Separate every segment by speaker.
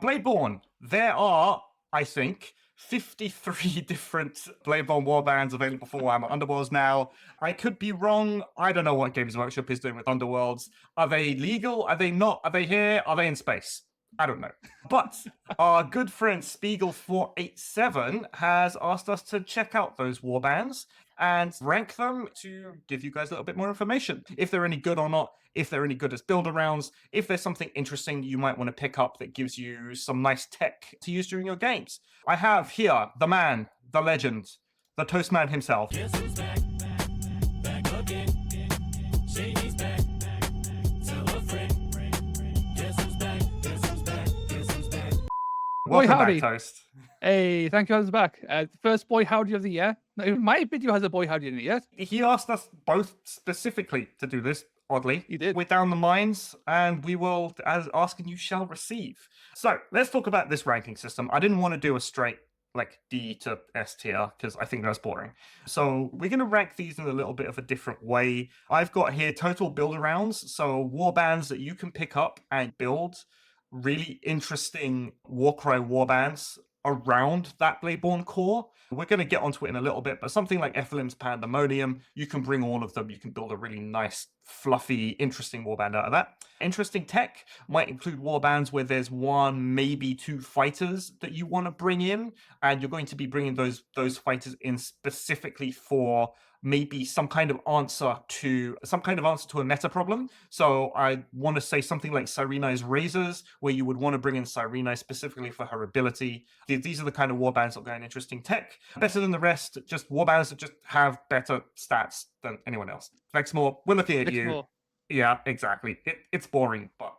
Speaker 1: Bladeborn. There are, I think, 53 different Bladeborn warbands available for Warhammer Underworlds now. I could be wrong. I don't know what Games Workshop is doing with Underworlds. Are they legal? Are they not? Are they here? Are they in space? I don't know. But our good friend Spiegel487 has asked us to check out those warbands and rank them to give you guys a little bit more information. If they're any good or not, if they're any good as build-arounds, if there's something interesting you might want to pick up that gives you some nice tech to use during your games. I have here the man, the legend, the Toastman himself.
Speaker 2: Guess who's back? Back again. Shady's back. Tell a friend. Guess who's back? Guess who's back? Guess who's back?
Speaker 1: Welcome
Speaker 3: howdy.
Speaker 1: back, Toast.
Speaker 3: Hey, thank you for having us back. First boy howdy of the year. Now, my video has a boy howdy in it yet.
Speaker 1: He asked us both specifically to do this, oddly.
Speaker 3: He did.
Speaker 1: We're down the mines, and we will, as asking you shall receive. So, let's talk about this ranking system. I didn't want to do a straight, like, D to S tier, because I think that's boring. So, we're going to rank these in a little bit of a different way. I've got here total build-arounds, so warbands that you can pick up and build really interesting Warcry warbands around that Bladeborn core. We're going to get onto it in a little bit, but something like Ephelim's Pandemonium, you can bring all of them. You can build a really nice, fluffy, interesting warband out of that. Interesting tech might include warbands where there's one, maybe two fighters that you want to bring in, and you're going to be bringing those fighters in specifically for maybe some kind of answer to a meta problem. So I want to say something like Cyrenai's Razors, where you would want to bring in Cyrenai specifically for her ability. These are the kind of warbands that got interesting tech. Better than the rest, just warbands that just have better stats than anyone else. Vexmore, we're looking at you.
Speaker 3: More.
Speaker 1: Yeah, exactly. It's boring, but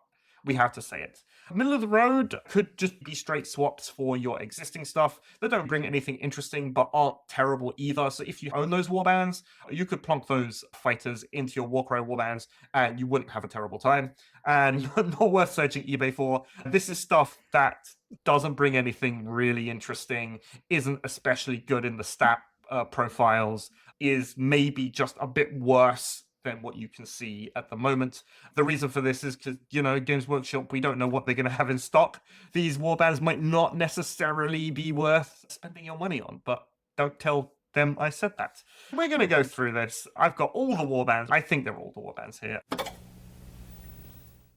Speaker 1: we have to say it. Middle of the road could just be straight swaps for your existing stuff that don't bring anything interesting but aren't terrible either. So if you own those warbands, you could plonk those fighters into your Warcry warbands and you wouldn't have a terrible time. And not worth searching eBay for. This is stuff that doesn't bring anything really interesting, isn't especially good in the stat profiles, is maybe just a bit worse than what you can see at the moment. The reason for this is because, Games Workshop, we don't know what they're going to have in stock. These warbands might not necessarily be worth spending your money on, but don't tell them I said that. We're going to go through this. I've got all the warbands. I think they're all the warbands here.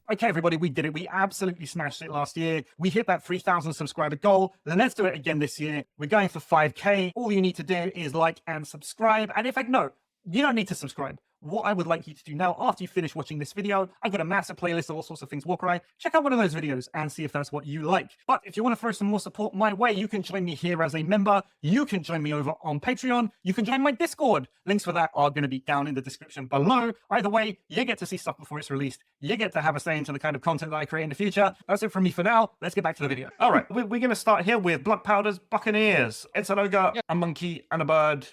Speaker 1: Okay, everybody, we did it. We absolutely smashed it last year. We hit that 3,000 subscriber goal. Then let's do it again this year. We're going for 5K. All you need to do is like and subscribe. And in fact, no, you don't need to subscribe. What I would like you to do now, after you finish watching this video, I've got a massive playlist of all sorts of things Warcry. Check out one of those videos and see if that's what you like. But if you want to throw some more support my way, you can join me here as a member. You can join me over on Patreon. You can join my Discord. Links for that are going to be down in the description below. Either way, you get to see stuff before it's released. You get to have a say into the kind of content that I create in the future. That's it from me for now. Let's get back to the video. All right, we're going to start here with Blackpowder's Buccaneers. It's an ogre, a monkey, and a bird,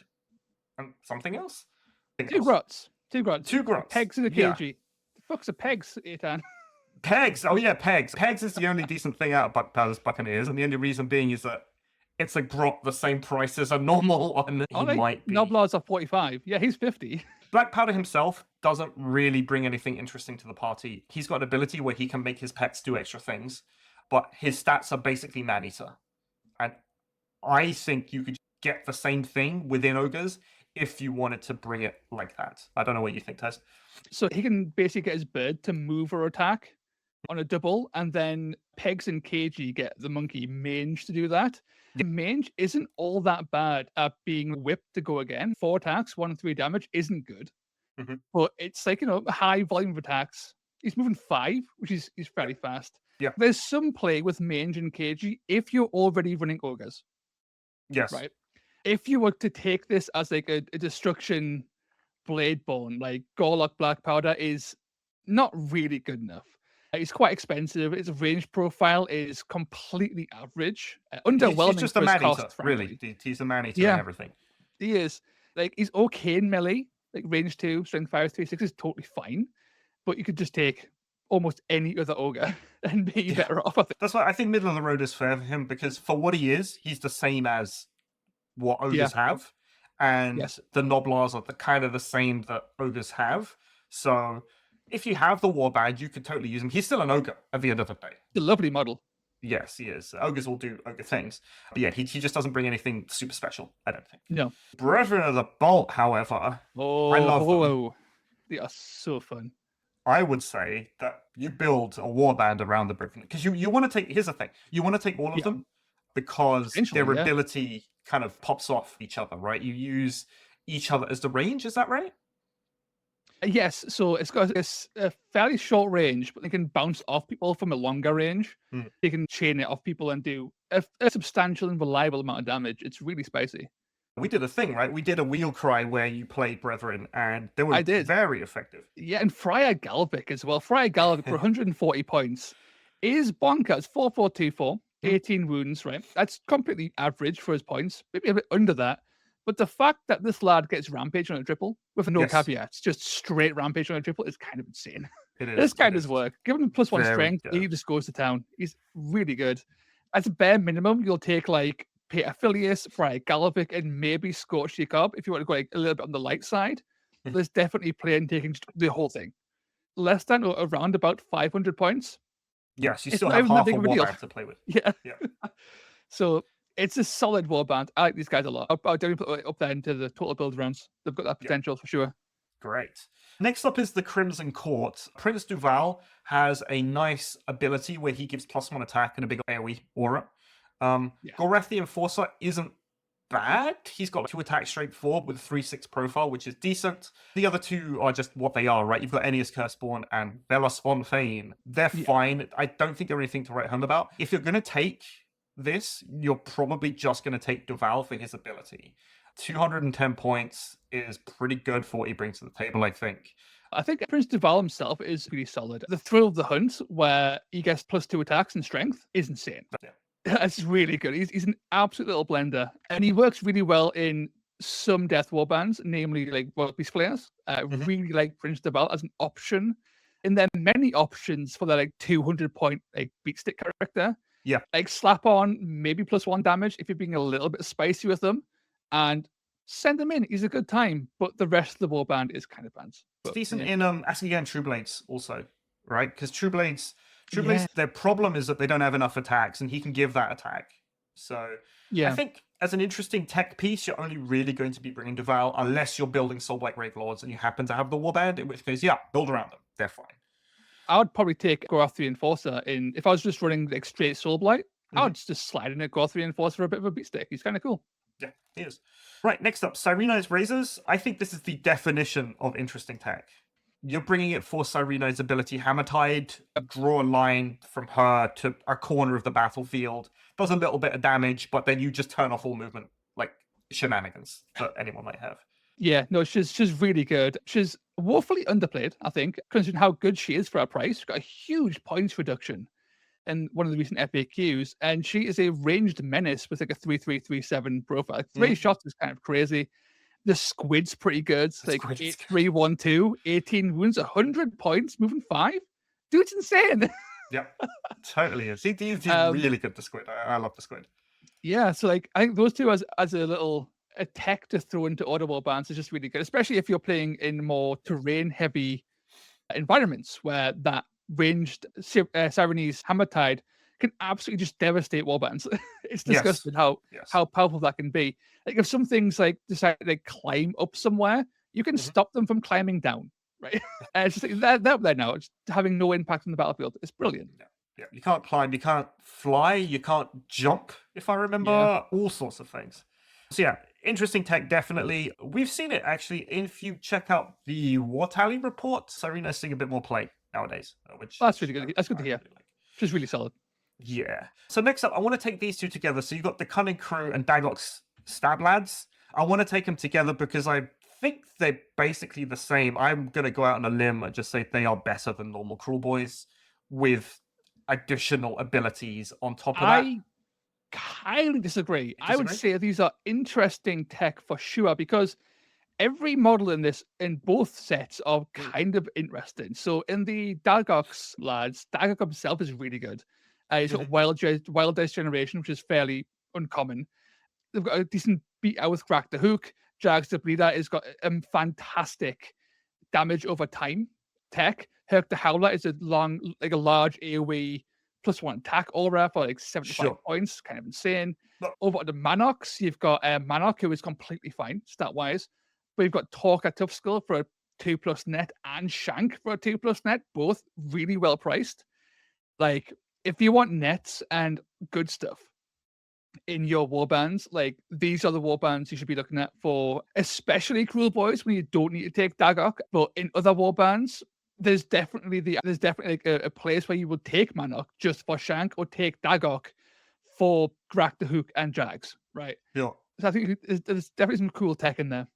Speaker 1: and something else.
Speaker 3: Two grots. Two
Speaker 1: grots.
Speaker 3: Pegs in a
Speaker 1: Yeah.
Speaker 3: KG. The fuck's a pegs, Ethan?
Speaker 1: Pegs. Oh yeah, pegs. Pegs is the only decent thing out of Blackpowder's Buccaneers, and the only reason being is that it's a grot the same price as a normal one. He might be.
Speaker 3: Noblar's are 45. Yeah, he's 50.
Speaker 1: Blackpowder himself doesn't really bring anything interesting to the party. He's got an ability where he can make his pets do extra things, but his stats are basically Man-Eater. And I think you could get the same thing within ogres if you wanted to bring it like that. I don't know what you think, Tess.
Speaker 3: So he can basically get his bird to move or attack on a double, and then Pegs and KG get the monkey mange to do that. The mange isn't all that bad at being whipped to go again. 4 attacks, 1 and 3 damage isn't good.
Speaker 1: Mm-hmm.
Speaker 3: But it's like, high volume of attacks. He's moving 5, which is fairly fast.
Speaker 1: Yeah.
Speaker 3: There's some play with mange and KG if you're already running ogres.
Speaker 1: Yes.
Speaker 3: Right. If you were to take this as like a destruction Bladeborn, like Gorlock Blackpowder is not really good enough. It's quite expensive. Its range profile is completely average. Underwhelming.
Speaker 1: He's just a Man-Eater, really. He's a Man-Eater and everything.
Speaker 3: He is. Like, he's okay in melee. Like, range 2, strength 5, 3, 6 is totally fine. But you could just take almost any other ogre and be better off. I think.
Speaker 1: That's why I think middle of the road is fair for him, because for what he is, he's the same as what ogres have, and the Noblars are kind of the same that ogres have. So if you have the warband, you could totally use him. He's still an ogre at the end of the day.
Speaker 3: The lovely model.
Speaker 1: Yes, he is. Ogres will do ogre things. But yeah, he just doesn't bring anything super special, I don't think.
Speaker 3: No.
Speaker 1: Brethren of the Bolt, however,
Speaker 3: Oh,
Speaker 1: I love them.
Speaker 3: they are so fun.
Speaker 1: I would say that you build a warband around the Brethren. Because you want to take, here's the thing, you want to take all of them because
Speaker 3: Potentially,
Speaker 1: their
Speaker 3: yeah.
Speaker 1: ability kind of pops off each other, right? You use each other as the range, is that right?
Speaker 3: Yes, so it's got a fairly short range, but they can bounce off people from a longer range.
Speaker 1: Hmm.
Speaker 3: They can chain it off people and do a substantial and reliable amount of damage. It's really spicy.
Speaker 1: We did a thing, right? We did a wheel cry where you played Brethren, and they were
Speaker 3: I did.
Speaker 1: very effective.
Speaker 3: Yeah, and Friar Galvic as well. Friar Galvic for 140 points is bonkers. 4424, 18 wounds, right? That's completely average for his points, maybe a bit under that. But the fact that this lad gets rampage on a triple with no
Speaker 1: Yes.
Speaker 3: caveats, just straight rampage on a triple, is kind of insane.
Speaker 1: It is.
Speaker 3: This guy does work. Give him +1
Speaker 1: Very
Speaker 3: strength,
Speaker 1: good.
Speaker 3: he just goes to town. He's really good. As a bare minimum, you'll take like Peter Phileas, Friar Galvic, and maybe Scorch your Cob if you want to go like a little bit on the light side. There's definitely playing taking the whole thing. Less than or around about 500 points.
Speaker 1: Yes, you
Speaker 3: It's
Speaker 1: still
Speaker 3: not
Speaker 1: have
Speaker 3: even that
Speaker 1: half a
Speaker 3: big of a deal.
Speaker 1: warband to play with.
Speaker 3: Yeah.
Speaker 1: Yeah.
Speaker 3: So it's a solid warband. I like these guys a lot. I'll definitely put it up there into the total build rounds. They've got that potential for sure.
Speaker 1: Great. Next up is the Crimson Court. Prince Duval has a nice ability where he gives +1 attack and a big AoE aura. Goreth the Enforcer isn't bad. He's got 2 attacks straight forward with a 3/6 profile, which is decent. The other two are just what they are, right? You've got Ennius Curseborn and Velos von Fane. They're fine. I don't think they're anything to write home about. If you're going to take this, you're probably just going to take Duval for his ability. 210 points is pretty good for what he brings to the table, I think.
Speaker 3: I think Prince Duval himself is really solid. The Thrill of the Hunt, where he gets +2 attacks and strength, is insane.
Speaker 1: Yeah.
Speaker 3: That's really good. He's an absolute little blender, and he works really well in some Death Warbands, namely like World Beast players. Really like Prince Duval as an option. And then many options for that like 200 point like beat stick character.
Speaker 1: Yeah.
Speaker 3: Like slap on maybe +1 damage if you're being a little bit spicy with them, and send them in. He's a good time, but the rest of the warband is kind of pants.
Speaker 1: It's decent in asking again True Blades also, right? Because True Blades, their problem is that they don't have enough attacks, and he can give that attack. So I think as an interesting tech piece, you're only really going to be bringing Duval unless you're building Soulblight Grave Lords and you happen to have the warband, in which case, build around them. They're fine.
Speaker 3: I would probably take Gorath the Enforcer in if I was just running like straight Soulblight. I would just slide in a Gorath the Enforcer for a bit of a beat stick. He's kind of cool.
Speaker 1: Yeah, he is. Right, next up, Cyrenai's Razors. I think this is the definition of interesting tech. You're bringing it for Cyrenai's ability, Hammer Tide, draw a line from her to a corner of the battlefield, does a little bit of damage, but then you just turn off all movement, like shenanigans that anyone might have.
Speaker 3: Yeah, no, she's really good. She's woefully underplayed, I think, considering how good she is for her price. She's got a huge points reduction in one of the recent FAQs, and she is a ranged menace with like a 3-3-3-7 profile. Like 3 shots is kind of crazy. The squid's pretty good. It's like 8-3-1-2, 18 wounds, 100 points, moving 5. Dude's insane.
Speaker 1: Yeah, totally is. He's really good, the squid. I love the squid.
Speaker 3: Yeah, so like I think those two as a tech to throw into audible bands is just really good, especially if you're playing in more terrain-heavy environments where that ranged Cyrenai's Hammer Tide can absolutely just devastate warbands. It's disgusting how powerful that can be. Like if some things like decide to like climb up somewhere, you can stop them from climbing down, right? It's just like, they're up there now, it's having no impact on the battlefield. It's brilliant.
Speaker 1: Yeah, you can't climb, you can't fly, you can't jump, if I remember, all sorts of things. So yeah, interesting tech, definitely. We've seen it actually. If you check out the War Tally report, Cyrenai's seeing a bit more play nowadays. Which
Speaker 3: that's really good. That's good to hear. Really like. She's really solid.
Speaker 1: Yeah. So next up, I want to take these two together. So you've got the Kunnin Krew and Daggok's Stab Lads. I want to take them together because I think they're basically the same. I'm going to go out on a limb and just say they are better than normal Cruel Boys with additional abilities on top of that.
Speaker 3: I highly disagree. I would say these are interesting tech for sure because every model in both sets are kind of interesting. So in the Daggok's lads, Daggok himself is really good. He's got Wild Dice Generation, which is fairly uncommon. They've got a decent beat out with Crack the Hook. Jags the Bleeder has got fantastic damage over time tech. Herc the Howler is a large AoE +1 attack aura for like 75
Speaker 1: Sure.
Speaker 3: points, kind of insane.
Speaker 1: But-
Speaker 3: Over at the Manox, you've got Manok, who is completely fine stat wise, but you've got Torque at Tough Skill for a 2+ net and Shank for a 2+ net, both really well priced. Like, if you want nets and good stuff in your warbands, like these are the warbands you should be looking at for, especially Cruel Boys when you don't need to take Daggok. But in other warbands, there's definitely like a place where you would take Manok just for Shank or take Daggok for Grak the Hook and Jags, right?
Speaker 1: Yeah.
Speaker 3: So I think there's definitely some cool tech in there.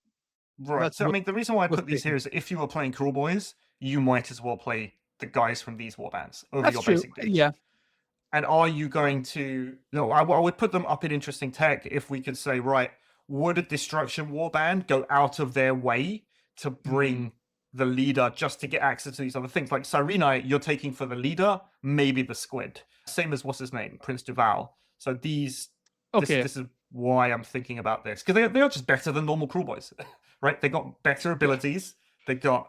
Speaker 1: Right.
Speaker 3: That's
Speaker 1: So I mean, the reason why I
Speaker 3: worth
Speaker 1: put these
Speaker 3: taking.
Speaker 1: here is that if you were playing Cruel Boys, you might as well play the guys from these warbands over
Speaker 3: That's
Speaker 1: your
Speaker 3: true.
Speaker 1: basic dudes.
Speaker 3: Yeah.
Speaker 1: And are you going to? No, I would put them up in interesting tech if we could say, right, would a Destruction warband go out of their way to bring the leader just to get access to these other things? Like Cyrenai, you're taking for the leader, maybe the squid. Same as what's his name, Prince Duval. So these.
Speaker 3: Okay.
Speaker 1: This is why I'm thinking about this, because they are just better than normal Cruel Boys, right? They got better abilities, they got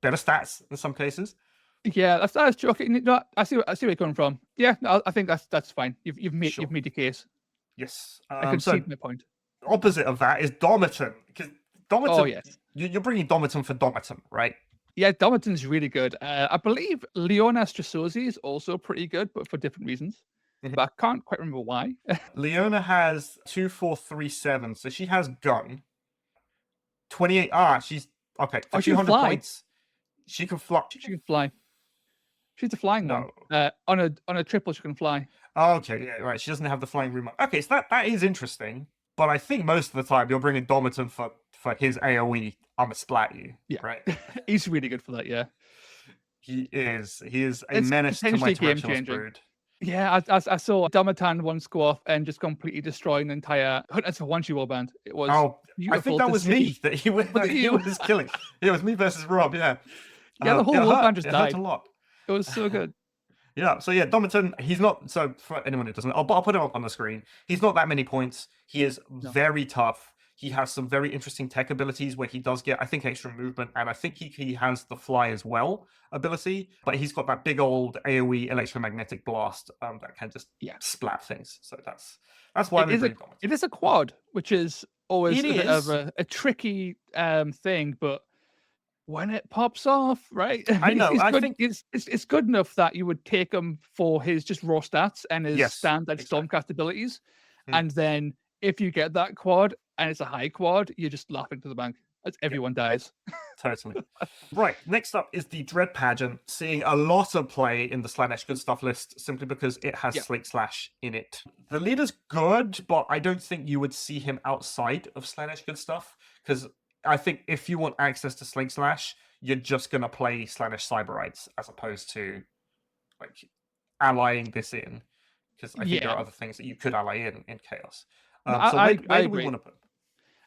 Speaker 1: better stats in some cases.
Speaker 3: Yeah, that's true. Okay, no, I see where you're coming from. Yeah, I think that's fine. You've made
Speaker 1: Sure.
Speaker 3: the case.
Speaker 1: Yes.
Speaker 3: I can
Speaker 1: So
Speaker 3: see my point.
Speaker 1: opposite of that is Domitan, because Domitan.
Speaker 3: Oh yes.
Speaker 1: You're bringing Domitan for Domitan, right?
Speaker 3: Yeah, Domitan's really good. I believe Leona Strasozi is also pretty good, but for different reasons.
Speaker 1: Mhm.
Speaker 3: But I can't quite remember why.
Speaker 1: Leona has 2437, so she has gun. 28. She's okay. For
Speaker 3: she can
Speaker 1: 200
Speaker 3: fly.
Speaker 1: points, she can fly.
Speaker 3: She can fly. She's a flying one. On a triple, she can fly.
Speaker 1: Oh, okay, yeah, right. She doesn't have the flying room. Okay, so that is interesting. But I think most of the time you're bringing Domitan for his AoE. I'ma splat you.
Speaker 3: Yeah.
Speaker 1: Right.
Speaker 3: He's really good for that. Yeah.
Speaker 1: He is a
Speaker 3: It's
Speaker 1: menace to my
Speaker 3: potentially
Speaker 1: Torrential
Speaker 3: game-changing.
Speaker 1: Brood.
Speaker 3: Yeah, I saw Domitan once go off and just completely destroy an entire Hunters for One warband. It was
Speaker 1: Oh, I
Speaker 3: beautiful
Speaker 1: think that
Speaker 3: to
Speaker 1: was
Speaker 3: see.
Speaker 1: me that he was
Speaker 3: you?
Speaker 1: killing. Yeah, it was me versus Rob. Yeah.
Speaker 3: Yeah, the whole
Speaker 1: it
Speaker 3: warband
Speaker 1: hurt.
Speaker 3: just
Speaker 1: It
Speaker 3: died.
Speaker 1: hurt a lot.
Speaker 3: It was so good.
Speaker 1: Yeah, so yeah, Domitan, he's not, so for anyone who doesn't, I'll put him up on the screen. He's not that many points. He is very tough. He has some very interesting tech abilities where he does get, I think, extra movement, and I think he has the fly as well ability, but he's got that big old AoE electromagnetic blast that can just splat things. So that's why
Speaker 3: it is a quad, which is always a bit of a tricky thing, but when it pops off, right?
Speaker 1: I know. I think
Speaker 3: it's good enough that you would take him for his just raw stats and his standard Stormcast abilities, and then if you get that quad and it's a high quad, you're just laughing to the bank as everyone dies.
Speaker 1: Totally. Right. Next up is the Dread Pageant, seeing a lot of play in the Slaanesh Good Stuff list simply because it has Slake Slash in it. The leader's good, but I don't think you would see him outside of Slaanesh Good Stuff, because I think if you want access to Slake Slash, you're just going to play Slaanesh Cyberites as opposed to like allying this in, because I think there are other things that you could ally in Chaos. So where do we want to put?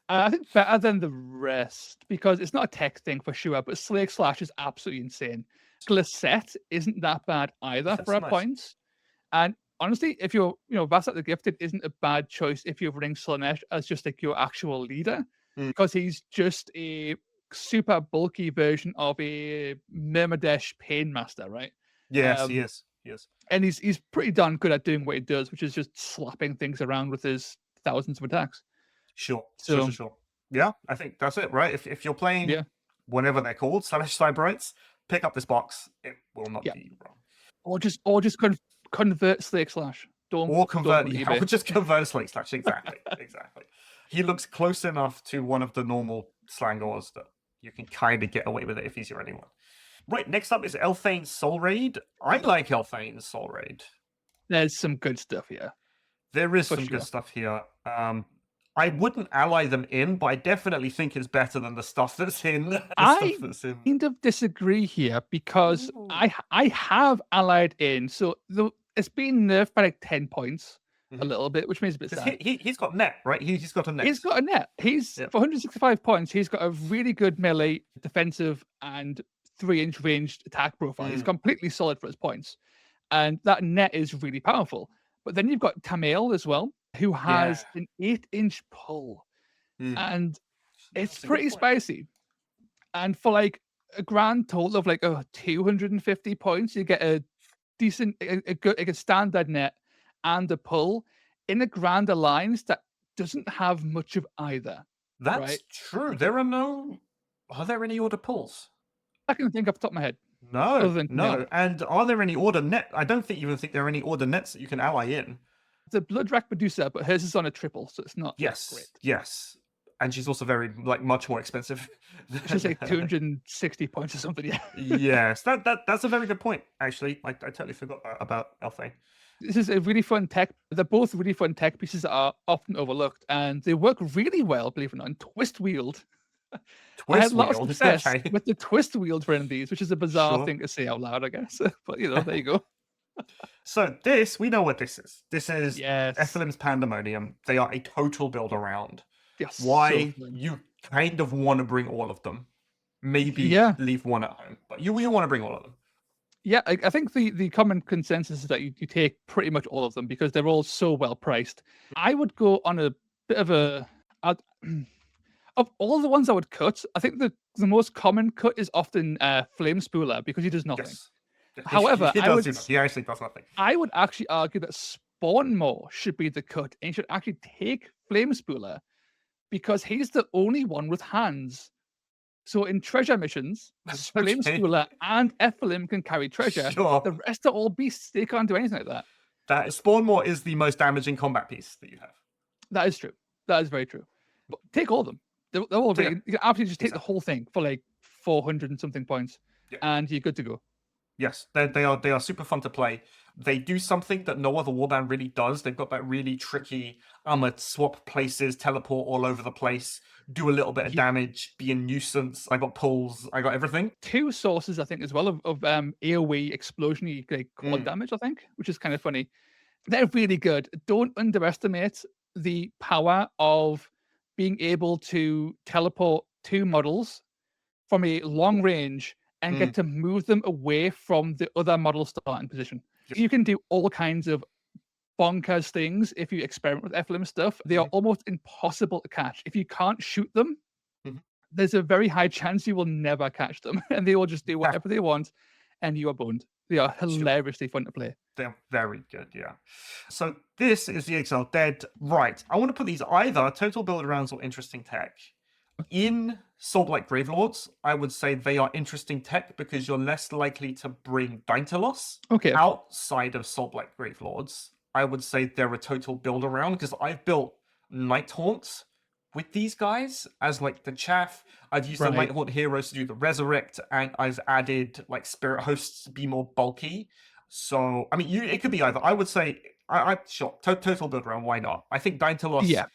Speaker 3: I think better than the rest, because it's not a tech thing for sure, but Slake Slash is absolutely insane. Glissette isn't that bad either for our points. And honestly, if you're, Vassat the Gifted isn't a bad choice if you're running Slaanesh as just like your actual leader, because he's just a super bulky version of a Myrmidesh Painmaster, right?
Speaker 1: Yes, he is.
Speaker 3: And he's pretty darn good at doing what he does, which is just slapping things around with his thousands of attacks.
Speaker 1: Sure. Yeah, I think that's it, right? If you're playing whatever they're called, Slaanesh Cyberites, pick up this box. It will not be wrong.
Speaker 3: Or just convert Slake Slash.
Speaker 1: Or just convert Slake Slash. Exactly. He looks close enough to one of the normal Slangors that you can kind of get away with it if he's your only one. Right, next up is Elthain's Soulraid. I like Elthain's Soulraid.
Speaker 3: There's some good stuff here.
Speaker 1: There is some good stuff here. I wouldn't ally them in, but I definitely think it's better than the stuff that's in.
Speaker 3: I kind of disagree here because I have allied in. So it's been nerfed by like 10 points a little bit, which means a bit sad.
Speaker 1: He's got net, right? He's got a net.
Speaker 3: He's got a net. For 165 points, he's got a really good melee, defensive, and 3-inch ranged attack profile. He's completely solid for his points. And that net is really powerful. But then you've got Tamail as well, who has an 8-inch pull. And it's pretty spicy. And for like a grand total of like 250 points, you get a decent, a good, like a standard net and a pull in a Grand Alliance that doesn't have much of either.
Speaker 1: That's
Speaker 3: right?
Speaker 1: true. Are there any order pulls?
Speaker 3: I can think off the top of my head.
Speaker 1: No,
Speaker 3: Other than
Speaker 1: no.
Speaker 3: Camille.
Speaker 1: And are there any order net? I don't even think there are any order nets that you can ally in.
Speaker 3: The Bloodrak Medusa, but hers is on a triple, so it's not
Speaker 1: Yes,
Speaker 3: great.
Speaker 1: yes. And she's also very much more expensive.
Speaker 3: She's like 260 points or something. Yeah.
Speaker 1: Yes, that's a very good point. Actually, I totally forgot about Elthain.
Speaker 3: This is a really fun tech. They're both really fun tech pieces that are often overlooked, and they work really well, believe it or not, and twist wield. I had a lot of success with the twist wield for these, which is a bizarre thing to say out loud, I guess. But there you go.
Speaker 1: So we know what this is. This is Ephelim's Pandemonium. They are a total build around.
Speaker 3: Yes.
Speaker 1: Why you kind of want to bring all of them. Maybe leave one at home, but you want to bring all of them.
Speaker 3: Yeah, I think the common consensus is that you take pretty much all of them because they're all so well priced. I would go on a bit of a... Of all the ones I would cut, I think the most common cut is often Flame Spooler because he does nothing.
Speaker 1: Yes.
Speaker 3: However,
Speaker 1: he actually does nothing.
Speaker 3: I would actually argue that Spawnmaw should be the cut, and you should actually take Flame Spooler because he's the only one with hands. So in treasure missions, Flame Spooler and Ephelim can carry treasure.
Speaker 1: Sure.
Speaker 3: The rest are all beasts. They can't do anything like that.
Speaker 1: That Spawnmaw is the most damaging combat piece that you have.
Speaker 3: That is true. That is very true. But take all of them. They're all really, you can absolutely just take the whole thing for like 400 and something points, and you're good to go.
Speaker 1: Yes, they are super fun to play. They do something that no other warband really does. They've got that really tricky swap places, teleport all over the place, do a little bit of damage, be a nuisance. I got pulls, I got everything.
Speaker 3: 2 sources, I think, as well of AoE explosion-y quad damage, I think, which is kind of funny. They're really good. Don't underestimate the power of being able to teleport 2 models from a long range and get to move them away from the other model starting position. Yep. You can do all kinds of bonkers things if you experiment with Ephelim stuff. They are almost impossible to catch. If you can't shoot them, there's a very high chance you will never catch them, and they will just do whatever they want, and you are boned. They are hilariously fun to play.
Speaker 1: They're very good, yeah. So this is the Exiled Dead. Right, I want to put these either total build arounds or interesting tech. In Soulblight Gravelords, I would say they are interesting tech because you're less likely to bring Daintalos.
Speaker 3: Okay.
Speaker 1: Outside of Soulblight Gravelords, I would say they're a total build around because I've built Nighthaunt with these guys as like the chaff. I've used the Nighthaunt heroes to do the resurrect, and I've added like spirit hosts to be more bulky. So I mean, it could be either. I would say, sure, total build around. Why not? I think Daintalos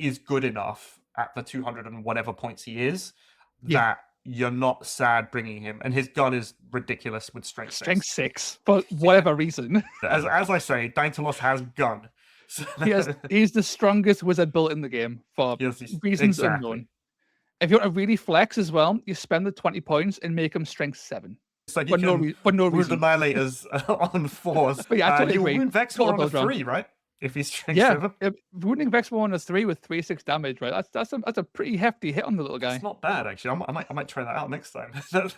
Speaker 1: is good enough at the 200 and whatever points he is that you're not sad bringing him, and his gun is ridiculous with strength
Speaker 3: 6 for whatever reason.
Speaker 1: As I say, Daintalos has gun. So
Speaker 3: he's the strongest wizard built in the game for reasons unknown. If you want to really flex as well, you spend the 20 points and make him strength 7.
Speaker 1: So you can wound Annihilators on 4s.
Speaker 3: But yeah, I totally agree.
Speaker 1: Wound Vexor on a 3, right? If he's strength 7.
Speaker 3: Wounding Vexor on a 3 with 3/6 damage, right? That's a pretty hefty hit on the little guy.
Speaker 1: It's not bad, actually. I might try that out next time. That's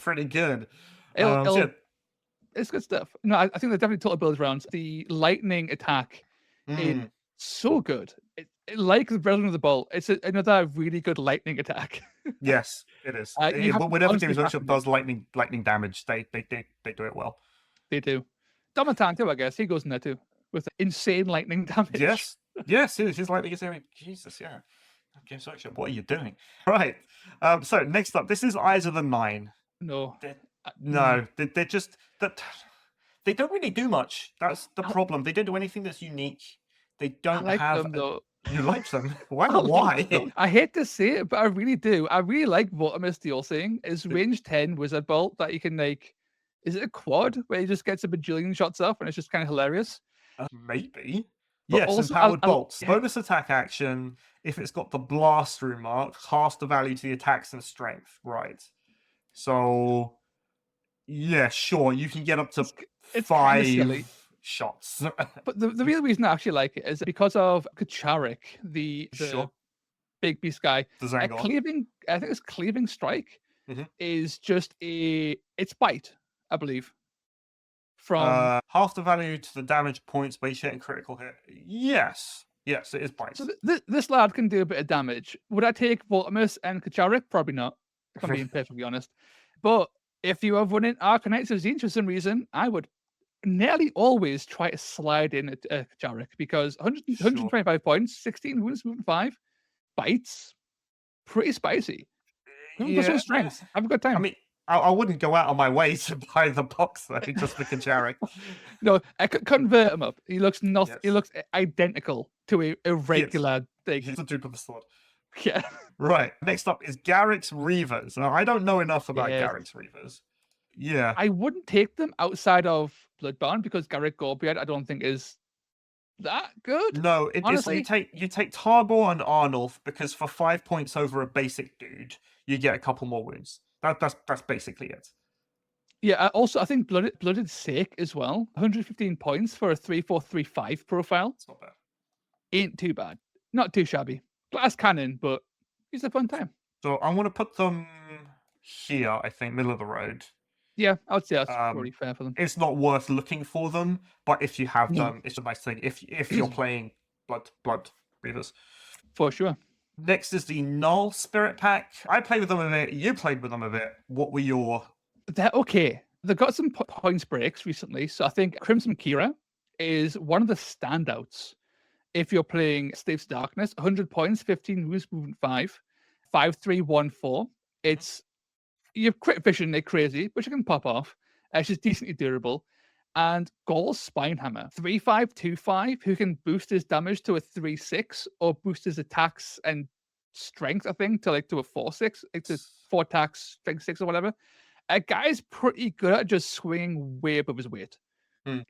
Speaker 1: pretty good.
Speaker 3: It's good stuff. No, I think they're definitely total build rounds. The lightning attack is so good. Like the Brethren of the Bolt, it's another really good lightning attack.
Speaker 1: Yes, it is. Whenever Games Workshop does lightning damage, they do it well.
Speaker 3: They do. Domitan too, I guess. He goes in there too with insane lightning damage.
Speaker 1: Yes, his lightning is there. Jesus, yeah. Games Workshop, what are you doing? Right. So next up, this is Eyes of the Nine. They're just that. They don't really do much. That's the problem. They don't do anything that's unique. They don't have
Speaker 3: them, though.
Speaker 1: You like them? Why?
Speaker 3: I hate to say it, but I really do. I really like Votimus the Thing. It's range 10 wizard bolt that you can like. Is it a quad where he just gets a bajillion shots off and it's just kind of hilarious?
Speaker 1: Maybe.
Speaker 3: But
Speaker 1: yes,
Speaker 3: also,
Speaker 1: empowered bolts. Bonus attack action. If it's got the blast through mark, half the value to the attacks and strength. Right. So, yeah, sure. You can get up to
Speaker 3: it's
Speaker 1: 5 shots.
Speaker 3: But the real reason I actually like it is because of Garrick, the big beast guy.
Speaker 1: The
Speaker 3: cleaving, I think it's cleaving strike is just it's bite, I believe. from.
Speaker 1: half the value to the damage points by each hit and critical hit. Yes, it is bites.
Speaker 3: So this lad can do a bit of damage. Would I take Voltimus and Garrick? Probably not, if I'm being perfectly honest. But if you are running Arcanites of Zenith for some reason, I would nearly always try to slide in a Garrick because 125 points, 16 wounds, movement 5, bites, pretty spicy. Got some strength. Have a good time.
Speaker 1: I mean, I wouldn't go out on my way to buy the box though, just for Garrick.
Speaker 3: No, I could convert him up. He looks He looks identical to a regular thing.
Speaker 1: He's a dupe of the sword.
Speaker 3: Yeah.
Speaker 1: Right. Next up is Garrick's Reavers. Now, I don't know enough about Garrick's Reavers. Yeah.
Speaker 3: I wouldn't take them outside of Bloodbound because Garrick Gorebeard I don't think is that good.
Speaker 1: No,
Speaker 3: honestly.
Speaker 1: you take Tarbor and Arnulf because for 5 points over a basic dude, you get a couple more wounds. That's basically it.
Speaker 3: Yeah, also I think Blooded Sake as well. 115 points for a 3-4-3-5 profile.
Speaker 1: It's not bad.
Speaker 3: Ain't too bad. Not too shabby. Glass cannon, but it's a fun time.
Speaker 1: So I want to put them here, I think, middle of the road.
Speaker 3: Yeah, I would say that's pretty fair for them.
Speaker 1: It's not worth looking for them, but if you have them, it's a nice thing. If you're playing Blood Reavers.
Speaker 3: For sure.
Speaker 1: Next is the Gnarlspirit Pack. I played with them a bit. You played with them a bit. What were your...
Speaker 3: They're okay. They've got some points breaks recently. So I think Crimson Kira is one of the standouts. If you're playing Slaves of Darkness, 100 points, 15 wounds, movement 5, 5-3-1-4. It's... You're crit vision, they're crazy, which you can pop off. It's just decently durable. And Gaul's Spinehammer, 3-5-2-5, who can boost his damage to a 3-6 or boost his attacks and strength, I think, to a 4-6. It's 4 attacks, strength 6 or whatever. A guy's pretty good at just swinging way above his weight.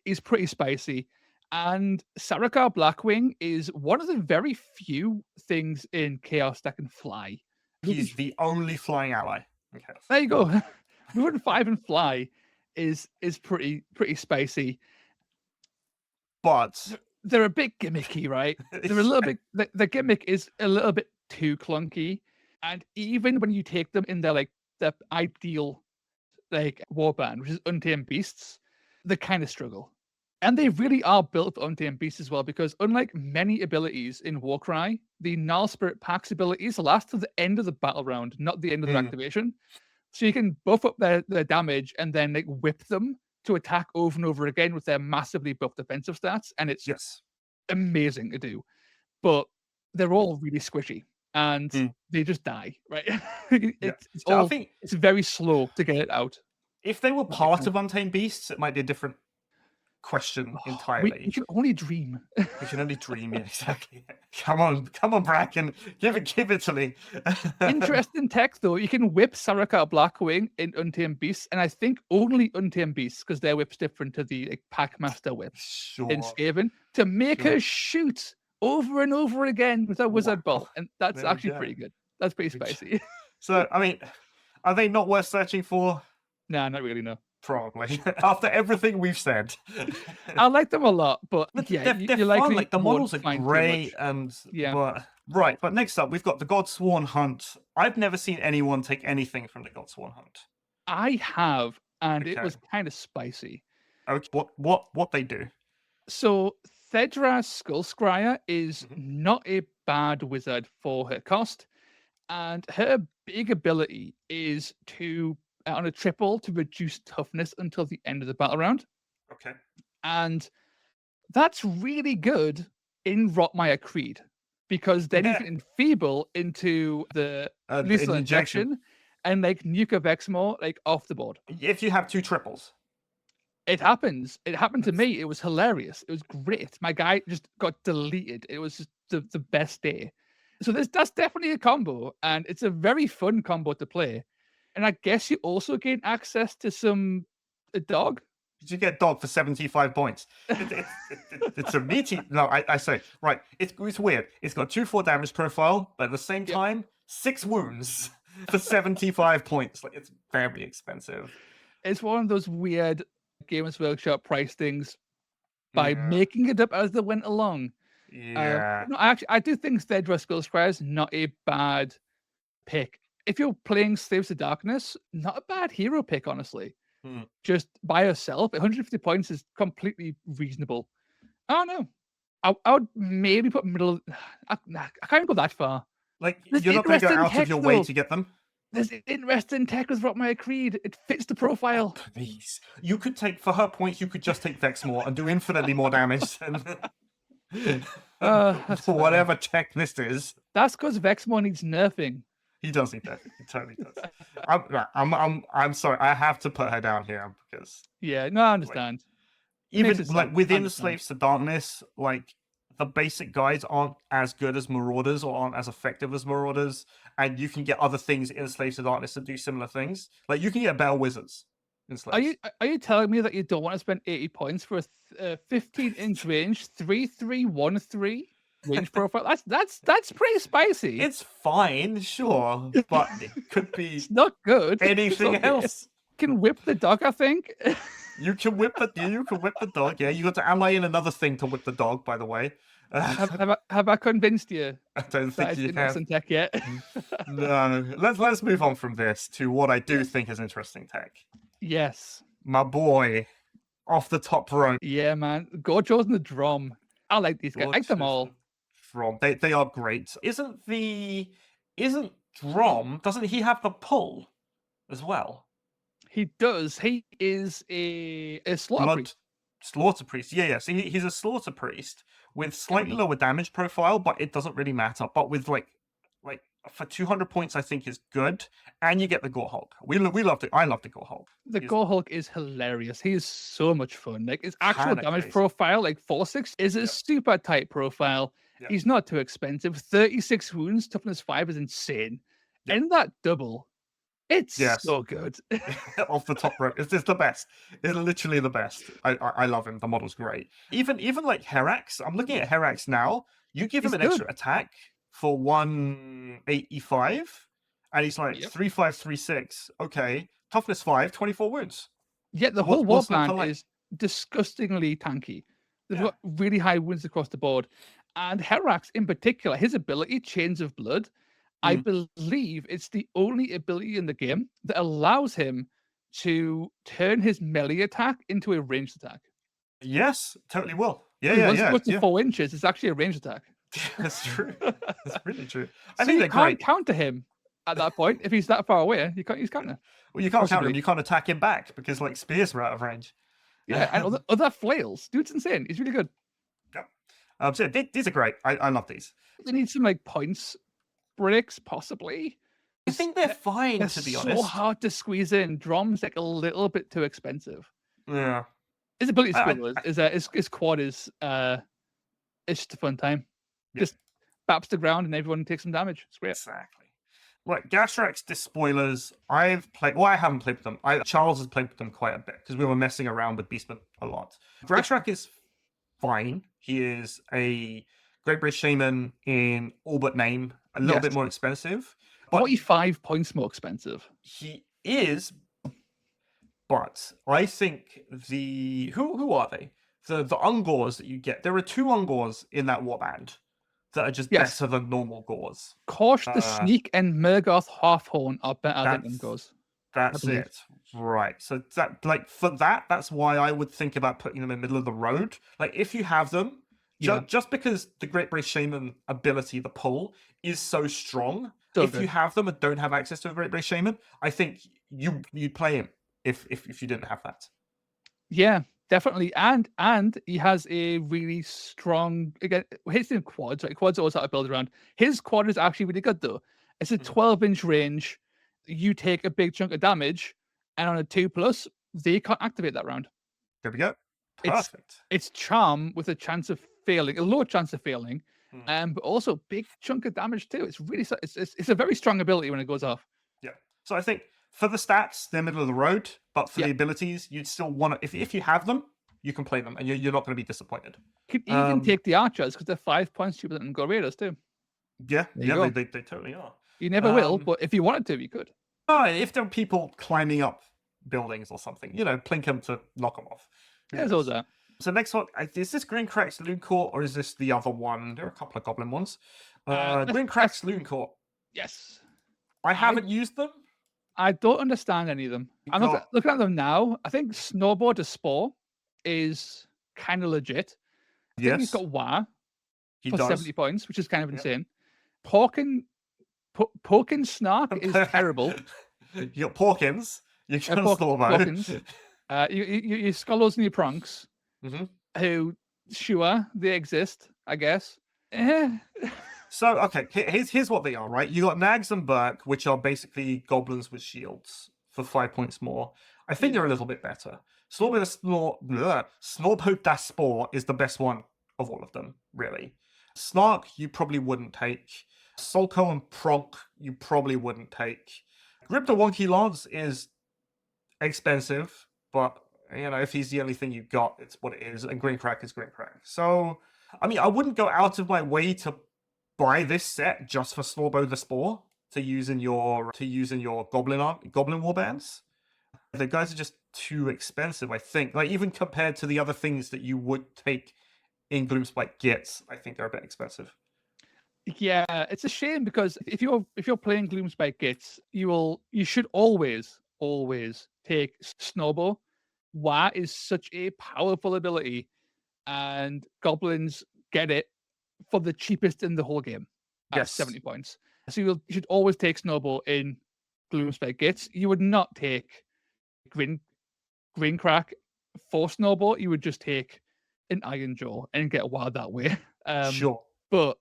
Speaker 3: He's pretty spicy. And Sarkar Blackwing is one of the very few things in Chaos that can fly.
Speaker 1: He's the only flying ally. Okay.
Speaker 3: There you go. Moving 5 and fly is pretty spicy.
Speaker 1: But
Speaker 3: they're a bit gimmicky, right? They're a little bit. The gimmick is a little bit too clunky, and even when you take them in their ideal warband, which is Untamed Beasts, they kind of struggle. And they really are built for Untamed Beasts as well, because unlike many abilities in Warcry, the Gnarlspirit Pack's abilities last to the end of the battle round, not the end of their activation. So you can buff up their damage and then whip them to attack over and over again with their massively buffed defensive stats, and it's amazing to do. But they're all really squishy, and they just die, right? It's very slow to get it out.
Speaker 1: If they were part of Untamed Beasts, it might be a different question entirely.
Speaker 3: We can only dream.
Speaker 1: We can only dream, yeah, exactly. Come on, Bracken. Give it to me.
Speaker 3: Interesting tech, though. You can whip Sarkar Blackwing in Untamed Beasts, and I think only Untamed Beasts, because their whip's different to the Packmaster whip in Skaven, to make her shoot over and over again with a wizard bolt. And that's actually pretty good. That's pretty spicy.
Speaker 1: So, I mean, are they not worth searching for?
Speaker 3: Nah, not really, no.
Speaker 1: Probably. After everything we've said.
Speaker 3: I like them a lot, but yeah,
Speaker 1: they're fun. Like, the models are great, Right, but next up, we've got the Godsworn Hunt. I've never seen anyone take anything from the Godsworn Hunt.
Speaker 3: I have, and it was kind of spicy.
Speaker 1: Okay, what they do? So,
Speaker 3: Thedra Skullscryer is not a bad wizard for her cost, and her big ability is to on a triple to reduce toughness until the end of the battle round.
Speaker 1: Okay.
Speaker 3: And that's really good in Rotmire Creed, because then you can enfeeble into the lethal injection and nuke a Vexmore off the board.
Speaker 1: If you have 2 triples.
Speaker 3: It happens. It happened to me. It was hilarious. It was great. My guy just got deleted. It was just the best day. So that's definitely a combo, and it's a very fun combo to play. And I guess you also gain access to a dog.
Speaker 1: Did you get dog for 75 points? It's a meaty... No, I say, right, it's weird. It's got 2-4 damage profile, but at the same time, 6 wounds for 75 points. It's very expensive.
Speaker 3: It's one of those weird Games Workshop price things by making it up as they went along.
Speaker 1: Yeah.
Speaker 3: No, I do think Thedra Skullscryer is not a bad pick. If you're playing Slaves of Darkness, not a bad hero pick, honestly.
Speaker 1: Hmm.
Speaker 3: just by herself, 150 points is completely reasonable. I don't know. I would maybe put middle. I can't even go that far.
Speaker 1: Like,
Speaker 3: There's
Speaker 1: you're not going to go
Speaker 3: interesting
Speaker 1: out of
Speaker 3: tech,
Speaker 1: your way
Speaker 3: though.
Speaker 1: to get them.
Speaker 3: There's interesting tech with Rotmire Creed. It fits the profile.
Speaker 1: Please. You could take, for her points, you could just take Vexmore and do infinitely more damage than
Speaker 3: That's fair.
Speaker 1: whatever tech this is.
Speaker 3: That's because Vexmore needs nerfing.
Speaker 1: He does need that. He totally does. I'm sorry. I have to put her down here because
Speaker 3: Yeah, no, I understand.
Speaker 1: even
Speaker 3: Makes it
Speaker 1: like
Speaker 3: sense.
Speaker 1: within the
Speaker 3: Understand.
Speaker 1: Slaves to Darkness, like the basic guides aren't as good as Marauders or aren't as effective as Marauders, and you can get other things in Slaves to Darkness that do similar things. Like you can get Bell Wizards in Slaves.
Speaker 3: Are you telling me that you don't want to spend 80 points for a 15-inch range 3-3-1-3 range profile? That's pretty spicy.
Speaker 1: It's fine, sure, but it could be
Speaker 3: It's not good.
Speaker 1: anything
Speaker 3: It's okay.
Speaker 1: else.
Speaker 3: Can whip the dog, I think.
Speaker 1: You can whip the dog. Yeah, you got to ally in another thing to whip the dog. By the way,
Speaker 3: have I convinced you
Speaker 1: I don't
Speaker 3: that
Speaker 1: think
Speaker 3: it's
Speaker 1: you have.
Speaker 3: interesting tech yet?
Speaker 1: No, let's move on from this to what I do think is interesting tech.
Speaker 3: Yes.
Speaker 1: My boy, off the top rope.
Speaker 3: Yeah, man. Gorechosen Of Dromm. I like these guys. I like them all.
Speaker 1: From they are great. Isn't Dromm? Doesn't he have the pull as well?
Speaker 3: He does. He is a slaughter priest.
Speaker 1: Slaughter priest. Yeah. So he's a slaughter priest with slightly lower damage profile, but it doesn't really matter. But with like for 200 points, I think is good, and you get the Gore Hulk. We love it. I love the Gore Hulk.
Speaker 3: The Gore Hulk is hilarious. He is so much fun. Like his actual
Speaker 1: Kinda
Speaker 3: damage
Speaker 1: crazy.
Speaker 3: profile, like 4-6, is a super tight profile.
Speaker 1: Yep.
Speaker 3: He's not too expensive. 36 wounds, toughness 5 is insane.
Speaker 1: Yep.
Speaker 3: And that double, it's
Speaker 1: Yes.
Speaker 3: so good.
Speaker 1: Off the top rope. It's the best. It's literally the best. I love him. The model's great. Even like Herax. I'm looking at Herax now. You give him
Speaker 3: He's
Speaker 1: an
Speaker 3: good.
Speaker 1: extra attack for 185, and he's like
Speaker 3: Yep.
Speaker 1: 3-5-3-6. Okay. Toughness 5, 24 wounds.
Speaker 3: Yet the
Speaker 1: What-
Speaker 3: whole
Speaker 1: what's not to
Speaker 3: warband
Speaker 1: like?
Speaker 3: is disgustingly tanky. They've
Speaker 1: Yeah.
Speaker 3: got really high wounds across the board. And Herax in particular, his ability, Chains of Blood, I believe it's the only ability in the game that allows him to turn his melee attack into a ranged attack.
Speaker 1: Yes, totally will.
Speaker 3: Because once it
Speaker 1: Yeah.
Speaker 3: goes to 4 inches, it's actually a ranged attack.
Speaker 1: That's true. That's really true. I
Speaker 3: So
Speaker 1: think
Speaker 3: you
Speaker 1: they're
Speaker 3: can't
Speaker 1: great.
Speaker 3: counter him at that point. If he's that far away, you can't use counter.
Speaker 1: Well, you can't counter him.
Speaker 3: possibly.
Speaker 1: You can't attack him back because like spears are out of range.
Speaker 3: Yeah, and other flails. Dude's insane. He's really good.
Speaker 1: So these are great. I love these.
Speaker 3: They need some like points breaks, possibly.
Speaker 1: I think they're fine,
Speaker 3: They're
Speaker 1: to be
Speaker 3: so
Speaker 1: honest.
Speaker 3: hard to squeeze in. Dromm's like a little bit too expensive.
Speaker 1: Yeah.
Speaker 3: His ability
Speaker 1: I-
Speaker 3: skill his quad is it's just a fun time.
Speaker 1: Yeah.
Speaker 3: Just baps the ground and everyone takes some damage. It's great.
Speaker 1: Exactly. Like Grashrak's Despoilers, I've played. Well, I haven't played with them. Charles has played with them quite a bit because we were messing around with Beastman a lot. Grashrak is fine. He is a Great British Shaman in all but name, a little
Speaker 3: Yes.
Speaker 1: bit more expensive. But
Speaker 3: 45 points more expensive.
Speaker 1: he is. But I think who are they? The Ungors that you get. There are 2 Ungors in that warband that are just
Speaker 3: Yes.
Speaker 1: better than normal Gors.
Speaker 3: Korsh the Sneak and Murgoth Halfhorn are better than
Speaker 1: That's-
Speaker 3: Ungors.
Speaker 1: That's
Speaker 3: believe.
Speaker 1: it. Right. So that for that's why I would think about putting them in the middle of the road. Like if you have them,
Speaker 3: Yeah.
Speaker 1: just because the Great British Shaman ability, the pull, is so strong.
Speaker 3: So
Speaker 1: if
Speaker 3: good.
Speaker 1: you have them and don't have access to a Great British Shaman, I think you'd play him if you didn't have that.
Speaker 3: Yeah, definitely. And he has a really strong again hits in quads, right? Quads are always hard to build around. His quad is actually really good though. It's a 12-inch range. You take a big chunk of damage, and on a 2+, they can't activate that round.
Speaker 1: There we go.
Speaker 3: It's-
Speaker 1: Perfect.
Speaker 3: It's charm with a chance of failing, a low chance of failing,
Speaker 1: Hmm.
Speaker 3: but also big chunk of damage too. It's really it's a very strong ability when it goes off.
Speaker 1: Yeah. So I think for the stats, they're middle of the road, but for
Speaker 3: Yeah.
Speaker 1: the abilities, you'd still want to. If you have them, you can play them, and you're not going to be disappointed.
Speaker 3: Could even
Speaker 1: Um,
Speaker 3: take the archers because they're 5 points cheaper than Raiders too.
Speaker 1: Yeah,
Speaker 3: There you
Speaker 1: yeah,
Speaker 3: go.
Speaker 1: they totally are.
Speaker 3: You never will,
Speaker 1: Um,
Speaker 3: but if you wanted to, you could.
Speaker 1: Oh, if there are people climbing up buildings or something, plink them to knock them off. Who
Speaker 3: There's
Speaker 1: knows?
Speaker 3: all that.
Speaker 1: So next one, is this Grinkrakks Looncourt or is this the other one? There are a couple of goblin ones.
Speaker 3: Let's-
Speaker 1: Grinkrakks Looncourt.
Speaker 3: Yes.
Speaker 1: I haven't used them.
Speaker 3: I don't understand any of them. I'm looking at them now. I think Snowboard to Spore is kind of legit. I think he's
Speaker 1: Yes,
Speaker 3: got Wah
Speaker 1: he
Speaker 3: for
Speaker 1: does.
Speaker 3: 70 points, which is kind of
Speaker 1: Yep.
Speaker 3: insane. Pokin Snark is terrible.
Speaker 1: You got Porkins. You can
Speaker 3: Porkins. Your Scholars and your Pronks,
Speaker 1: Mm-hmm.
Speaker 3: who, sure, they exist, I guess.
Speaker 1: So, okay, here's what they are, right? You got Nags and Burke, which are basically goblins with shields for 5 points more. I think they're a little bit better. Snorbhood Das Spore is the best one of all of them, really. Snark, you probably wouldn't take. Solko and Pronk, you probably wouldn't take. Grip the Wonky Lance is expensive, but, you know, if he's the only thing you've got, it's what it is. And Grinkrakk is Grinkrakk. So, I mean, I wouldn't go out of my way to buy this set just for Snorbo the Spore to use in your Goblin warbands. The guys are just too expensive, I think. Like, even compared to the other things that you would take in Gloomspite Gits, I think they're a bit expensive.
Speaker 3: Yeah, it's a shame because if you're playing Gloomspite Gits, you should always take Snowball. Wah is such a powerful ability, and goblins get it for the cheapest in the whole game at 70 points. So you should always take Snowball in Gloomspite Gits. You would not take Grinkrakk for Snowball. You would just take an Iron Jaw and get Wah that way.
Speaker 1: Sure.
Speaker 3: But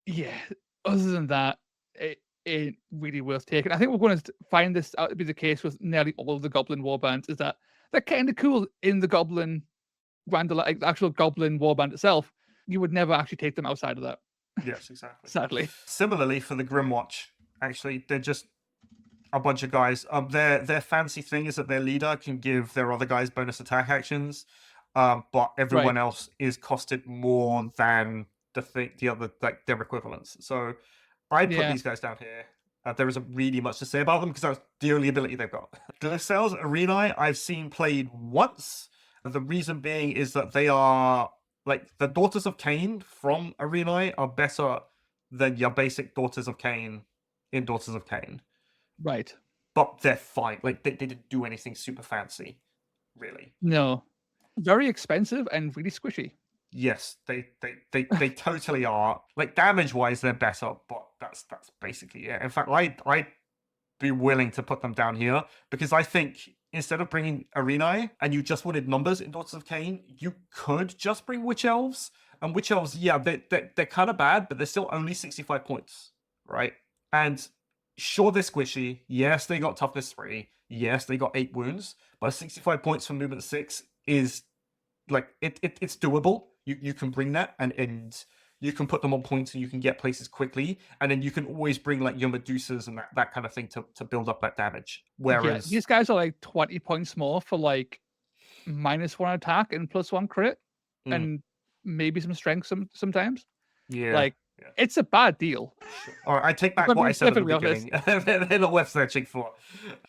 Speaker 3: yeah, other than that, it ain't really worth taking. I think we're going to find this out to be the case with nearly all of the Goblin warbands, is that they're kind of cool in the Goblin like the actual Goblin warband itself. You would never actually take them outside of that.
Speaker 1: Yes, exactly.
Speaker 3: Sadly.
Speaker 1: Similarly, for the Grymwatch, actually, they're just a bunch of guys. Their fancy thing is that their leader can give their other guys bonus attack actions, but everyone else is costed more than the other, like, their equivalents. So I put these guys down here. There isn't really much to say about them because that's the only ability they've got. Grysaell's Arenai I've seen played once. The reason being is that they are, like, the Daughters of Cain from Arenai are better than your basic Daughters of Cain in Daughters of Cain.
Speaker 3: Right.
Speaker 1: But they're fine. Like, they didn't do anything super fancy, really.
Speaker 3: No. Very expensive and really squishy.
Speaker 1: Yes, they totally are. Like, damage-wise, they're better, but that's basically it. In fact, I'd be willing to put them down here because I think instead of bringing Arenai and you just wanted numbers in Daughters of Cain, you could just bring Witch Elves. And Witch Elves, yeah, they're kind of bad, but they're still only 65 points, right? And sure, they're squishy. Yes, they got toughness 3. Yes, they got 8 wounds, but 65 points from movement 6 is, like, it's doable. You can bring that and you can put them on points and you can get places quickly, and then you can always bring, like, your Medusas and that kind of thing to build up that damage. Whereas
Speaker 3: these guys are like 20 points more for like -1 attack and +1 crit and maybe some strength sometimes.
Speaker 1: Yeah.
Speaker 3: Like, it's a bad deal.
Speaker 1: Sure. All right, I take back what I said at the beginning. They're not worth searching for.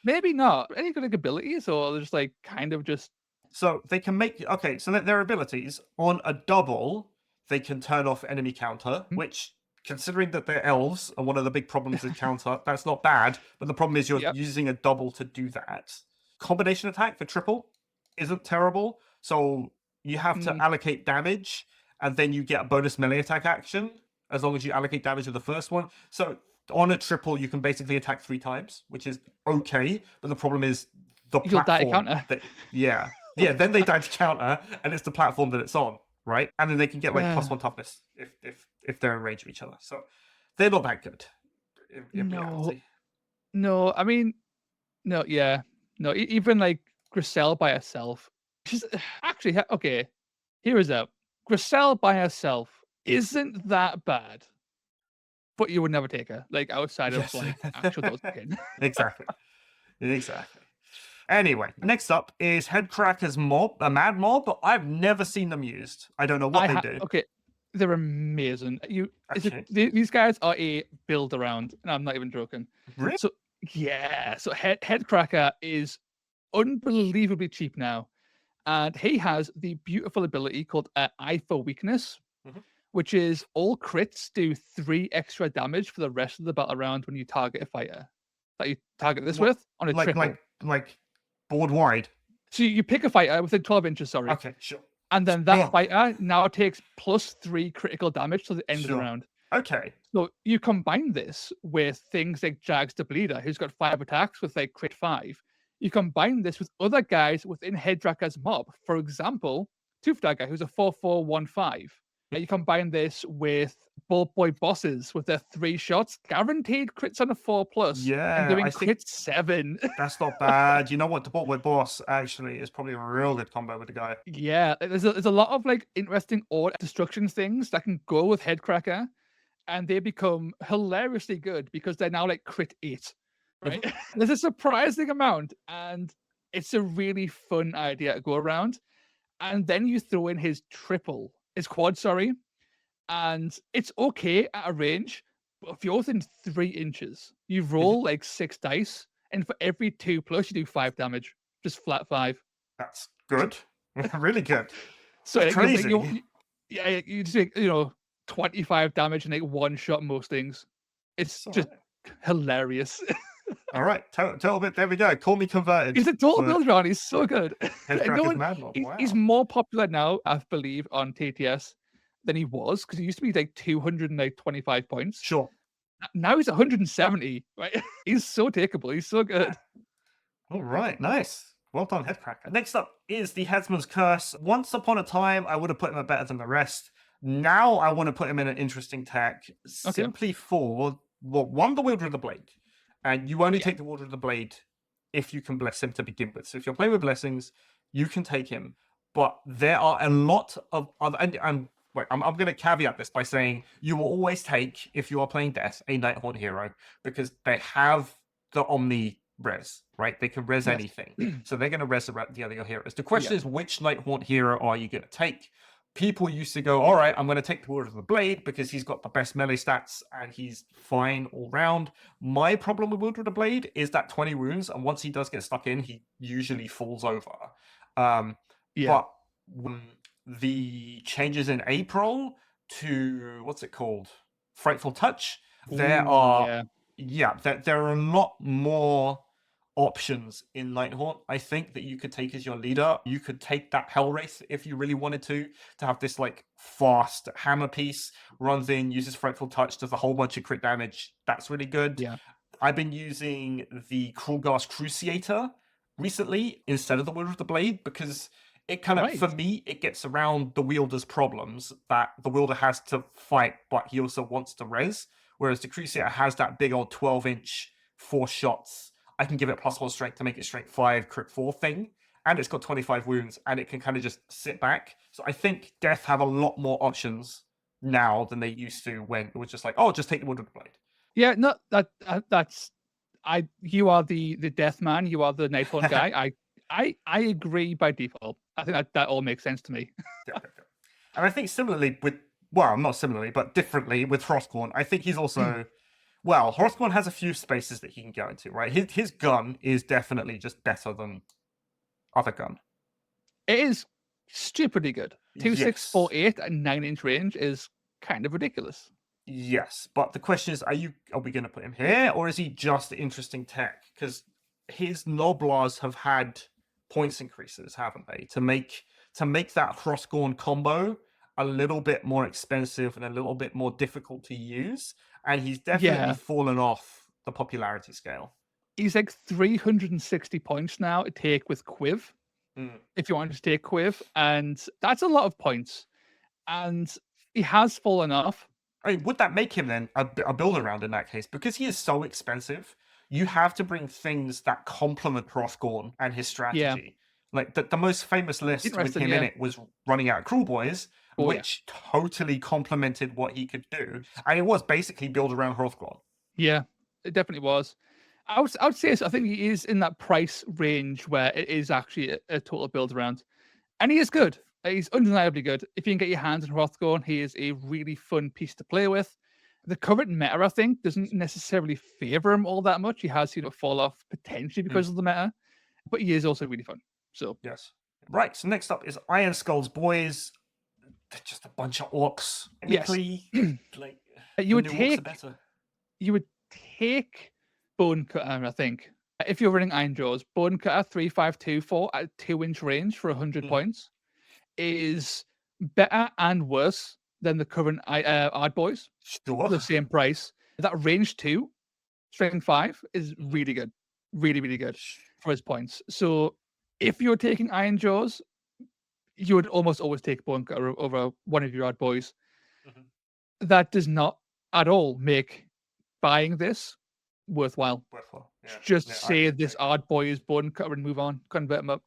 Speaker 3: Maybe not. Any good abilities, or they're just like kind of just.
Speaker 1: So they can make so their abilities on a double, they can turn off enemy counter, which, considering that they're elves and one of the big problems is counter, that's not bad. But the problem is you're using a double to do that. Combination attack for triple isn't terrible. So you have to allocate damage, and then you get a bonus melee attack action as long as you allocate damage with the first one. So on a triple, you can basically attack 3 times, which is okay. But the problem is the
Speaker 3: You'll
Speaker 1: platform.
Speaker 3: die counter.
Speaker 1: Then they die to counter, and it's the platform that it's on, right? And then they can get, like, +1 toughness if they're in range of each other. So they're not that good in reality.
Speaker 3: No, I mean, even like Grysaell by herself. She's actually okay. Here is out. Grysaell by herself isn't that bad, but you would never take her, like, outside of like actual Domitan.
Speaker 1: Exactly. Anyway, next up is Headkrakka's Madmob, but I've never seen them used. I don't know what they do.
Speaker 3: Okay, they're amazing. These guys are a build around, and I'm not even joking.
Speaker 1: Really?
Speaker 3: So Headkrakka is unbelievably cheap now, and he has the beautiful ability called Eye for Weakness, which is all crits do 3 extra damage for the rest of the battle round when you target a fighter. that you target this
Speaker 1: What-
Speaker 3: with on a triple.
Speaker 1: Like board wide.
Speaker 3: So you pick a fighter within 12 inches, sorry.
Speaker 1: Okay, sure.
Speaker 3: And then that fighter now takes +3 critical damage to the end of the
Speaker 1: Sure.
Speaker 3: round.
Speaker 1: Okay.
Speaker 3: So you combine this with things like Jags the Bleeder, who's got 5 attacks with like crit 5. You combine this with other guys within Headkrakka's mob. For example, Tooth Dagger, who's a 4/4/1/5. You combine this with Bolt Boy bosses with their 3 shots, guaranteed crits on a 4+.
Speaker 1: Yeah,
Speaker 3: and doing
Speaker 1: I think-
Speaker 3: crit 7.
Speaker 1: That's not bad. You know what? The Bolt Boy boss actually is probably a real good combo with the guy.
Speaker 3: Yeah, there's a lot of like interesting order destruction things that can go with Headkrakka, and they become hilariously good because they're now like crit 8. Right? There's a surprising amount, and it's a really fun idea to go around. And then you throw in his quad, sorry, and it's okay at a range, but if you're within 3 inches, you roll like 6 dice, and for every 2+, you do 5 damage, just flat 5.
Speaker 1: That's good. Really good.
Speaker 3: So
Speaker 1: That's
Speaker 3: like,
Speaker 1: crazy.
Speaker 3: you just make 25 damage and like 1 shot most things. It's just hilarious.
Speaker 1: All right, total bit. There we go. Call me converted.
Speaker 3: He's a total
Speaker 1: for
Speaker 3: build round. He's so good.
Speaker 1: Headkrakka's Madmob.
Speaker 3: He's
Speaker 1: Wow.
Speaker 3: more popular now, I believe, on TTS than he was, because he used to be like 225 points.
Speaker 1: Sure.
Speaker 3: Now he's 170. Right? He's so takeable. He's so good.
Speaker 1: All right, nice. Well done, Headkrakka. Next up is the Headsman's Curse. Once upon a time, I would have put him at better than the rest. Now I want to put him in an interesting tech, simply for the Wielder of the Blade. And you only take the Wielder of the Blade if you can bless him to begin with. So if you're playing with blessings, you can take him. But there are a lot of other... I'm going to caveat this by saying you will always take, if you are playing Death, a Nighthaunt hero, because they have the Omni res, right? They can res anything. So they're going to res the other heroes. The question is, which Nighthaunt hero are you going to take? People used to go, all right, I'm going to take the Wielder of the Blade because he's got the best melee stats and he's fine all round. My problem with Wielder of the Blade is that 20 wounds, and once he does get stuck in, he usually falls over. But the changes in April to, what's it called? Frightful Touch, there are a lot more options in Nighthaunt, I think, that you could take as your leader. You could take that Hellwraith if you really wanted to have this like fast hammer piece, runs in, uses Frightful Touch, does a whole bunch of crit damage. That's really good.
Speaker 3: Yeah.
Speaker 1: I've been using the Krulgast Cruciator recently instead of the Wielder of the Blade because it kind of, for me, it gets around the wielder's problems that the wielder has to fight, but he also wants to res. Whereas the Cruciator has that big old 12-inch 4 shots. I can give it +1 strength to make it strength 5, crit 4 thing. And it's got 25 wounds, and it can kind of just sit back. So I think Death have a lot more options now than they used to when it was just like, oh, just take the Wielder of the Blade.
Speaker 3: Yeah, no, that's you are the Death man, you are the Nighthaunt guy. I agree by default. I think that all makes sense to me.
Speaker 1: And I think similarly with, well, not similarly, but differently with Hrothgorn, I think he's also, well, Hrothgorn has a few spaces that he can go into, right? His gun is definitely just better than other gun.
Speaker 3: It is stupidly good. 2, 6, 4, 8 at 9-inch range is kind of ridiculous.
Speaker 1: Yes, but the question is, are we going to put him here, or is he just interesting tech? Because his Noblars have had points increases, haven't they? To make that Hrothgorn combo a little bit more expensive and a little bit more difficult to use, and he's definitely fallen off the popularity scale.
Speaker 3: He's like 360 points now to take with Quiv, if you want to take Quiv, and that's a lot of points. And he has fallen off.
Speaker 1: I mean, would that make him then a build around in that case? Because he is so expensive, you have to bring things that complement Hrothgorn and his strategy.
Speaker 3: Yeah.
Speaker 1: Like the most famous list with him in it was running out of Cruel Boys, which totally complemented what he could do. And it was basically built around Hrothgorn.
Speaker 3: Yeah, it definitely was. I would say so. I think he is in that price range where it is actually a total build around. And he is good. He's undeniably good. If you can get your hands on Hrothgorn, he is a really fun piece to play with. The current meta, I think, doesn't necessarily favor him all that much. He has fall off potentially because of the meta, but he is also really fun. So
Speaker 1: yes. Right. So next up is Ironskull's boys. They're just a bunch of orcs.
Speaker 3: Yes.
Speaker 1: Like
Speaker 3: you would take Bone Cutter, I think. If you're running Iron Jaws, Bone Cutter 3524 at 2-inch range for 100 points is better and worse than the current Ard Boys
Speaker 1: Sure.
Speaker 3: for the same price. That range 2, strength 5 is really good. Really, really good for his points. So if you're taking Iron Jaws, you would almost always take Bone Cutter over one of your Ard Boys. That does not at all make buying this worthwhile.
Speaker 1: Yeah.
Speaker 3: Just
Speaker 1: Yeah,
Speaker 3: say this Ard Boy is Bone Cutter and move on. Convert him up.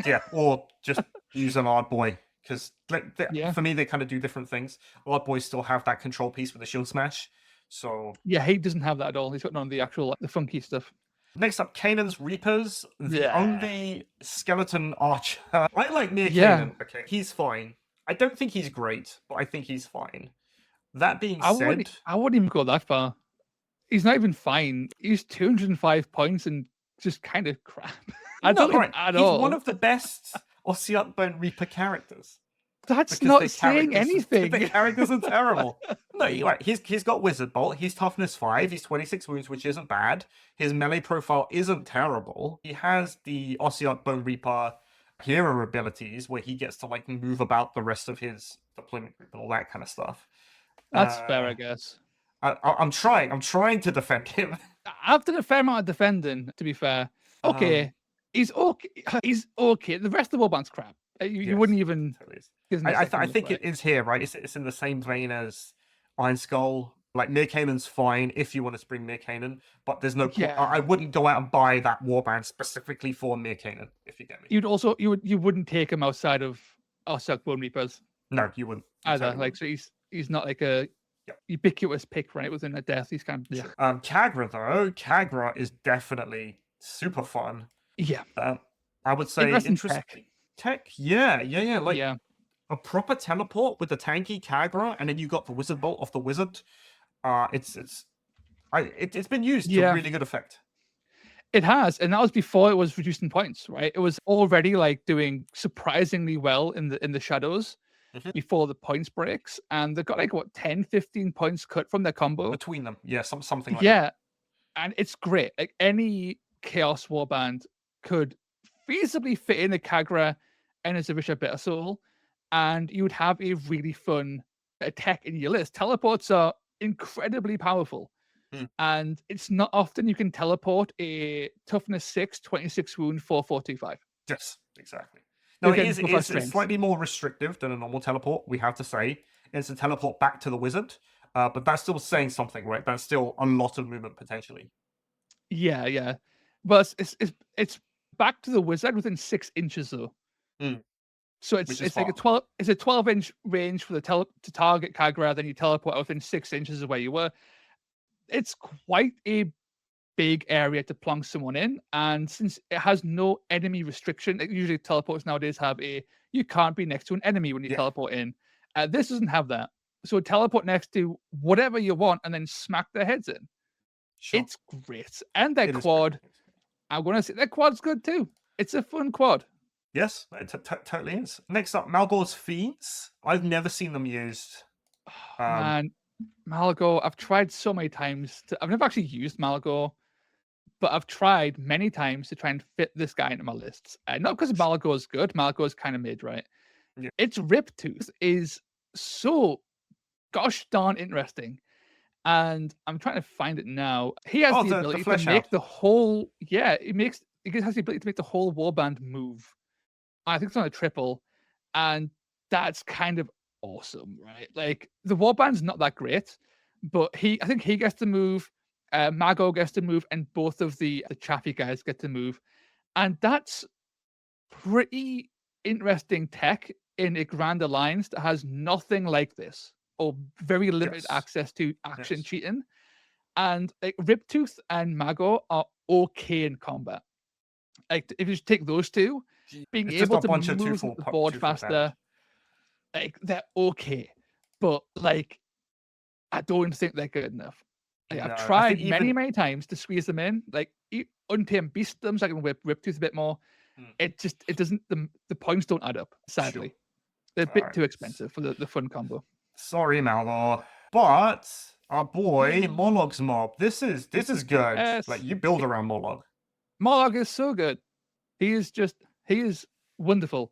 Speaker 1: Yeah, or just use an Ard Boy. Because
Speaker 3: Yeah.
Speaker 1: for me, they kind of do different things. Ard Boys still have that control piece with the shield smash. So
Speaker 3: Yeah, he doesn't have that at all. He's got none of the actual, the funky stuff.
Speaker 1: next up, Kanan's Reapers. The
Speaker 3: Yeah.
Speaker 1: only skeleton archer. I like Mir
Speaker 3: Yeah.
Speaker 1: Kanan. Okay, he's fine. I don't think he's great, but I think he's fine. That being
Speaker 3: I
Speaker 1: said,
Speaker 3: wouldn't even go that far. He's not even fine. He's 205 points and just kind of crap. I don't think at
Speaker 1: he's
Speaker 3: all.
Speaker 1: one of the best Ossiarchbone Reaper characters.
Speaker 3: That's
Speaker 1: Because
Speaker 3: not
Speaker 1: the
Speaker 3: saying
Speaker 1: characters-
Speaker 3: anything.
Speaker 1: The characters are terrible. No, you're right. He's got Wizard Bolt. He's toughness 5. He's 26 wounds, which isn't bad. His melee profile isn't terrible. He has the Ossiarchbone Reaper hero abilities where he gets to like move about the rest of his deployment group and all that kind of stuff.
Speaker 3: That's fair, I guess.
Speaker 1: I'm trying to defend him.
Speaker 3: I've done a fair amount of defending, to be fair. Okay, he's okay. He's okay. The rest of the warband's crap. You
Speaker 1: Yes,
Speaker 3: wouldn't even.
Speaker 1: totally is.
Speaker 3: give him a
Speaker 1: I
Speaker 3: second
Speaker 1: think
Speaker 3: look,
Speaker 1: it is here, right? It's in the same vein as Ironskull. Like Mir Kanan's fine if you want to spring Mir Kanan, but there's no.
Speaker 3: Yeah.
Speaker 1: I wouldn't go out and buy that warband specifically for Mir Kanan, if you get me.
Speaker 3: You wouldn't take him outside of Ossiarchbone Reapers
Speaker 1: No, you wouldn't. You
Speaker 3: either.
Speaker 1: totally
Speaker 3: Like, so he's not like a
Speaker 1: Yep.
Speaker 3: ubiquitous pick, right? Within a death, he's kind of yeah.
Speaker 1: Kagra though, Kagra is definitely super fun.
Speaker 3: Yeah.
Speaker 1: I would say
Speaker 3: Interesting
Speaker 1: tech. Yeah. Like
Speaker 3: yeah.
Speaker 1: a proper teleport with the tanky Kagra, and then you got the Wizard Bolt off the Wizard. It's been used to
Speaker 3: Yeah.
Speaker 1: really good effect.
Speaker 3: It has, and that was before it was reducing points, right? It was already like doing surprisingly well in the shadows before the points breaks, and they got like what 10, 15 points cut from their combo.
Speaker 1: Between them, yeah, something like
Speaker 3: Yeah, and it's great. Like any Chaos Warband could feasibly fit in a Kagra and a Zavisha Bitter Soul, and you would have a really fun tech in your list. Teleports are incredibly powerful. And it's not often you can teleport a toughness 6, 26 wound, 4425.
Speaker 1: Yes, exactly. No,
Speaker 3: You're
Speaker 1: it is
Speaker 3: getting plus
Speaker 1: it's
Speaker 3: strength.
Speaker 1: slightly more restrictive than a normal teleport, we have to say. It's a teleport back to the wizard, but that's still saying something, right? That's still a lot of movement potentially.
Speaker 3: Yeah. But it's back to the wizard within 6 inches though. So
Speaker 1: Which is
Speaker 3: it's like
Speaker 1: far.
Speaker 3: a 12-inch range for the to target Kagra, then you teleport within 6 inches of where you were. It's quite a big area to plonk someone in, and since it has no enemy restriction, like usually teleports nowadays have you can't be next to an enemy when you teleport in. This doesn't have that. So teleport next to whatever you want and then smack their heads in.
Speaker 1: Sure.
Speaker 3: It's great. And their
Speaker 1: It is
Speaker 3: quad,
Speaker 1: pretty good.
Speaker 3: I'm gonna say their quad's good too. It's a fun quad.
Speaker 1: Yes, it totally is. Next up, Malgor's Fiends. I've never seen them used.
Speaker 3: Man, Malgor, I've tried so many times I've never actually used Malgor, but I've tried many times to try and fit this guy into my lists. Not because Malgor's good, Malgor's kind of mid, right?
Speaker 1: Yeah.
Speaker 3: Its Riptooth is so gosh darn interesting. And I'm trying to find it now. He has the ability to
Speaker 1: flesh
Speaker 3: make
Speaker 1: out.
Speaker 3: the whole he has the ability to make the whole warband move. I think it's on a triple, and that's kind of awesome, right? Like the warband's not that great, but I think he gets to move, Mago gets to move, and both of the Chaffee guys get to move, and that's pretty interesting tech in a Grand Alliance that has nothing like this or very limited
Speaker 1: Yes.
Speaker 3: access to action
Speaker 1: Yes.
Speaker 3: cheating. And like Riptooth and Mago are okay in combat. Like if you just take those two, being
Speaker 1: It's just
Speaker 3: able
Speaker 1: a
Speaker 3: to
Speaker 1: bunch of
Speaker 3: move
Speaker 1: two-fold
Speaker 3: the
Speaker 1: pu-
Speaker 3: board
Speaker 1: two-fold
Speaker 3: faster,
Speaker 1: damage.
Speaker 3: like they're okay, but like I don't think they're good enough. Like,
Speaker 1: No, I
Speaker 3: I've
Speaker 1: think
Speaker 3: tried
Speaker 1: even-
Speaker 3: many times to squeeze them in, like Untamed Beast them so I can whip Riptooth a bit more. It doesn't. The points don't add up. Sadly, they're a bit
Speaker 1: Alright.
Speaker 3: too expensive for the fun combo.
Speaker 1: Sorry, Malgor. But Our boy Morlog's mob. This is good.
Speaker 3: Yes.
Speaker 1: Like you build around Morlog.
Speaker 3: Morlog is so good. He is wonderful.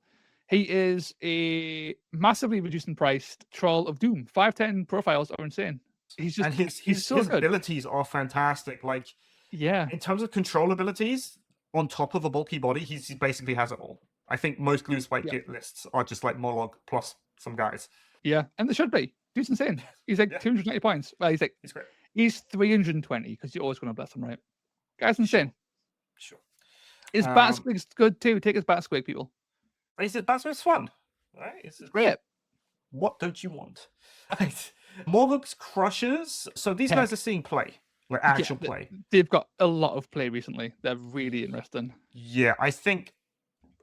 Speaker 3: He is a massively reduced in price troll of doom. 510 profiles are insane. He's
Speaker 1: And
Speaker 3: he's so
Speaker 1: his
Speaker 3: good.
Speaker 1: abilities are fantastic. Like
Speaker 3: Yeah.
Speaker 1: in terms of control abilities, on top of a bulky body, he basically has it all. I think most Glue Spike
Speaker 3: Yeah.
Speaker 1: Git lists are just like Morlog plus some guys.
Speaker 3: Yeah. And they should be. Dude's insane. He's like
Speaker 1: Yeah.
Speaker 3: 290 points. Well, he's
Speaker 1: great.
Speaker 3: he's 320 because you're always going to bless him, right? Guy's insane.
Speaker 1: Sure.
Speaker 3: His bat squig's good too. Take his bat squig, people.
Speaker 1: Is it that's what's fun, right? It's
Speaker 3: Great.
Speaker 1: What don't you want? Right. Morlog's Crushers. So these guys are seeing play, like actual play.
Speaker 3: They've got a lot of play recently. They're really interesting.
Speaker 1: Yeah, I think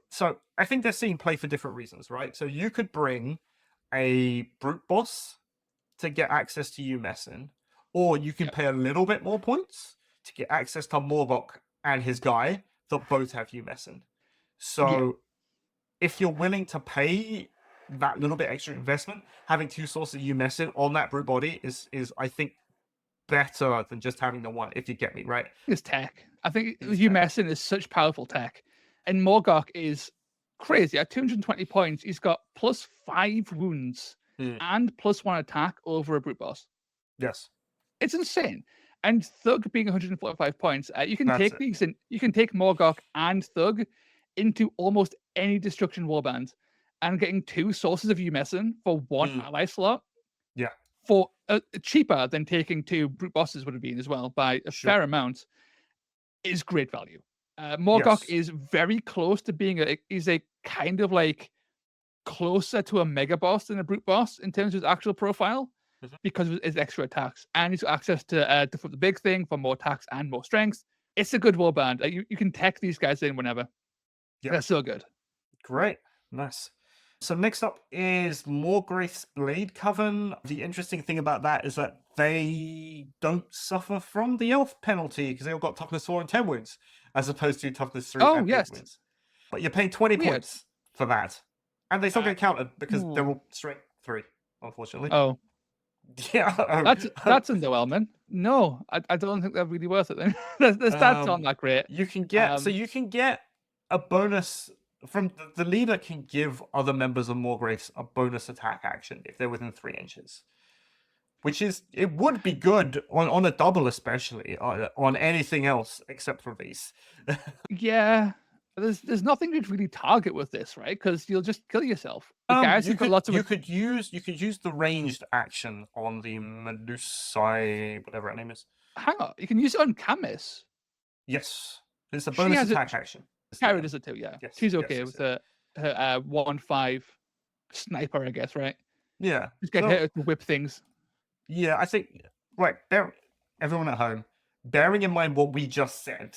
Speaker 1: so. I think they're seeing play for different reasons, right? So you could bring a brute boss to get access to you messing, or you can pay a little bit more points to get access to Morlog and his guy that both have you messing. So if you're willing to pay that little bit extra investment, having two sources of you messing on that brute body is I think better than just having the one, if you get me, right?
Speaker 3: It's tech. I think you messing is such powerful tech. And Morgok is crazy. At 220 points, he's got +5 wounds and +1 attack over a brute boss.
Speaker 1: Yes.
Speaker 3: It's insane. And Thug being 145 points, you can take these and you can take Morgok and Thug into almost any destruction warband, and getting 2 sources of you messing for 1 ally slot.
Speaker 1: Yeah.
Speaker 3: For cheaper than taking 2 brute bosses would have been as well by a fair amount, is great value. Morgok is very close to being he's a kind of like closer to a mega boss than a brute boss in terms of his actual profile because of his extra attacks, and he's got access to the big thing for more attacks and more strength. It's a good warband. You can tech these guys in whenever. Yeah. They're so good.
Speaker 1: Great. Nice. So next up is Morgraith's Blade Coven. The interesting thing about that is that they don't suffer from the elf penalty because they all got toughness 4 and 10 wounds, as opposed to toughness 3 and 8 wounds. But you're paying 20 points for that. And they still get counted because they're all strength 3, unfortunately.
Speaker 3: Oh.
Speaker 1: Yeah.
Speaker 3: That's underwhelming. No, I don't think they're really worth it then. the stats aren't that great.
Speaker 1: You can get you can get a bonus from the leader can give other members of Morgraith's a bonus attack action if they're within 3 inches, which is it would be good on a double, especially on anything else except for these.
Speaker 3: Yeah, there's nothing to really target with this, right? Because you'll just kill yourself. You
Speaker 1: could use the ranged action on the Medusae, whatever her name is.
Speaker 3: Hang on, you can use it on Camus.
Speaker 1: Yes, it's a bonus attack action.
Speaker 3: Carrie does it too, yeah.
Speaker 1: Yes,
Speaker 3: she's okay with her 1-5 sniper, I guess, right?
Speaker 1: Yeah.
Speaker 3: Just get her to whip things.
Speaker 1: Yeah, I think, right, everyone at home, bearing in mind what we just said,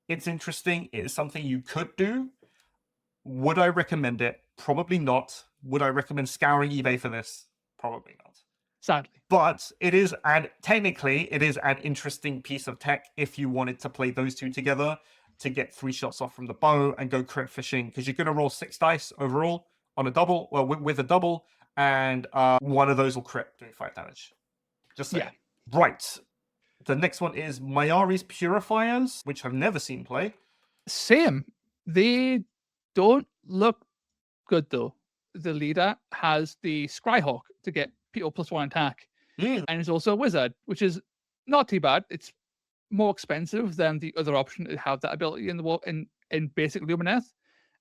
Speaker 1: it's interesting. It is something you could do. Would I recommend it? Probably not. Would I recommend scouring eBay for this? Probably not.
Speaker 3: Sadly.
Speaker 1: But technically, it is an interesting piece of tech if you wanted to play those two together, to get 3 shots off from the bow and go crit fishing, because you're going to roll 6 dice overall on a double, well, with a double, and one of those will crit doing 5 damage. Just saying. Yeah. Right. The next one is Mayari's Purifiers, which I've never seen play.
Speaker 3: Same. They don't look good, though. The leader has the Scryhawk to get people +1 attack, and is also a wizard, which is not too bad. It's more expensive than the other option to have that ability in basic Lumineth.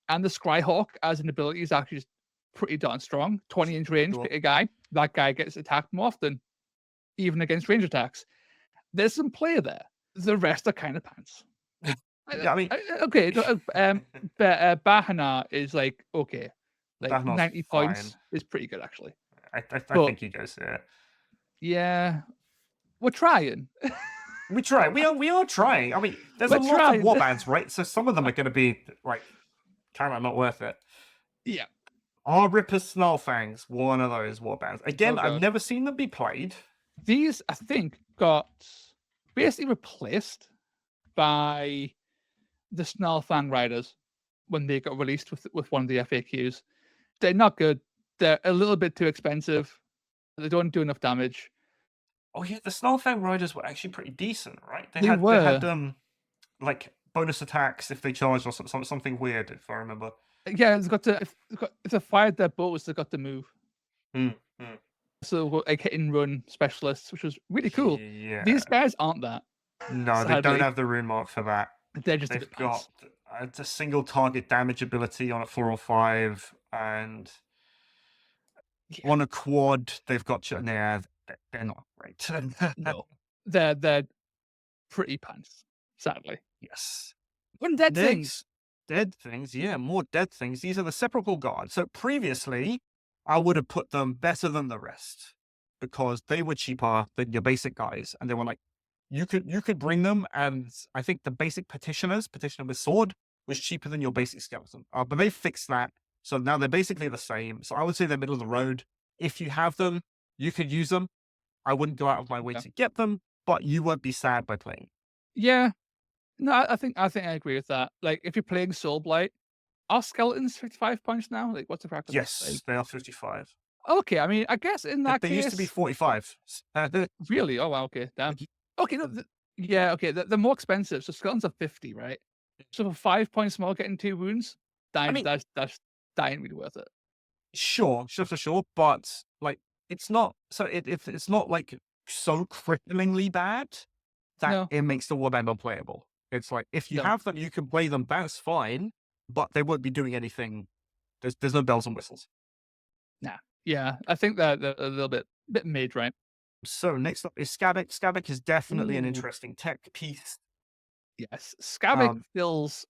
Speaker 3: And the Scryhawk as an ability is actually just pretty darn strong. 20-inch range, pick a guy. That guy gets attacked more often, even against range attacks. There's some play there. The rest are kind of pants.
Speaker 1: Yeah, I mean,
Speaker 3: okay. Bahana is like okay, like
Speaker 1: Bahana's
Speaker 3: 90 points
Speaker 1: fine.
Speaker 3: is pretty good actually.
Speaker 1: I think he goes there.
Speaker 3: Yeah, we're trying.
Speaker 1: We try. We are trying. I mean, there's a lot of warbands, right? So some of them are going to be like kind of not worth it.
Speaker 3: Yeah.
Speaker 1: Our Ripper Snarlfangs, one of those warbands. Again, I've never seen them be played.
Speaker 3: These, I think, got basically replaced by the Snarlfang Riders when they got released with one of the FAQs. They're not good. They're a little bit too expensive. They don't do enough damage.
Speaker 1: Oh yeah, the Snarlfang Riders were actually pretty decent, right?
Speaker 3: They
Speaker 1: They had
Speaker 3: were.
Speaker 1: like bonus attacks if they charged or something weird, if I remember.
Speaker 3: Yeah, it's got to if they fired their bows, they got to move.
Speaker 1: Hmm, hmm.
Speaker 3: So like hit and run specialists, which was really cool.
Speaker 1: Yeah.
Speaker 3: These guys aren't that.
Speaker 1: No, they don't
Speaker 3: Sadly.
Speaker 1: have the rune mark for that.
Speaker 3: They're just a
Speaker 1: They've
Speaker 3: bit
Speaker 1: got
Speaker 3: pants.
Speaker 1: a single target damage ability on a 4 or 5, and
Speaker 3: Yeah.
Speaker 1: on a quad, they've got they're not great.
Speaker 3: No, they're pretty pants. Sadly,
Speaker 1: Yes.
Speaker 3: undead things.
Speaker 1: Next, dead things. Yeah, more dead things. These are the Sepulchral Guard. So previously, I would have put them better than the rest because they were cheaper than your basic guys, and they were like, you could bring them, and I think the basic petitioner with sword was cheaper than your basic skeleton. But they fixed that, so now they're basically the same. So I would say they're middle of the road. If you have them, you could use them. I wouldn't go out of my way to get them, but you won't be sad by playing.
Speaker 3: Yeah, no, I think I agree with that. Like, if you're playing Soulblight, are skeletons 55 points now? Like, what's the practice?
Speaker 1: Yes, they are 55.
Speaker 3: Okay, I mean, I guess in that
Speaker 1: They
Speaker 3: case,
Speaker 1: used to be 45.
Speaker 3: really. Oh wow, okay, damn. Okay, no, yeah, okay, they're more expensive. So skeletons are 50, right? So for 5 points more, getting 2 wounds, that's dying really worth it.
Speaker 1: Sure, for sure, but like it's not so if it's not like so cripplingly bad that
Speaker 3: No.
Speaker 1: it makes the warband unplayable. It's like if you
Speaker 3: No.
Speaker 1: have them, you can play them. That's fine, but they won't be doing anything. There's no bells and whistles.
Speaker 3: Nah. Yeah, I think that they're a little bit mid, right?
Speaker 1: So next up is Skabbik. Skabbik is definitely an
Speaker 3: Ooh.
Speaker 1: interesting tech piece.
Speaker 3: Yes, Skabbik fills.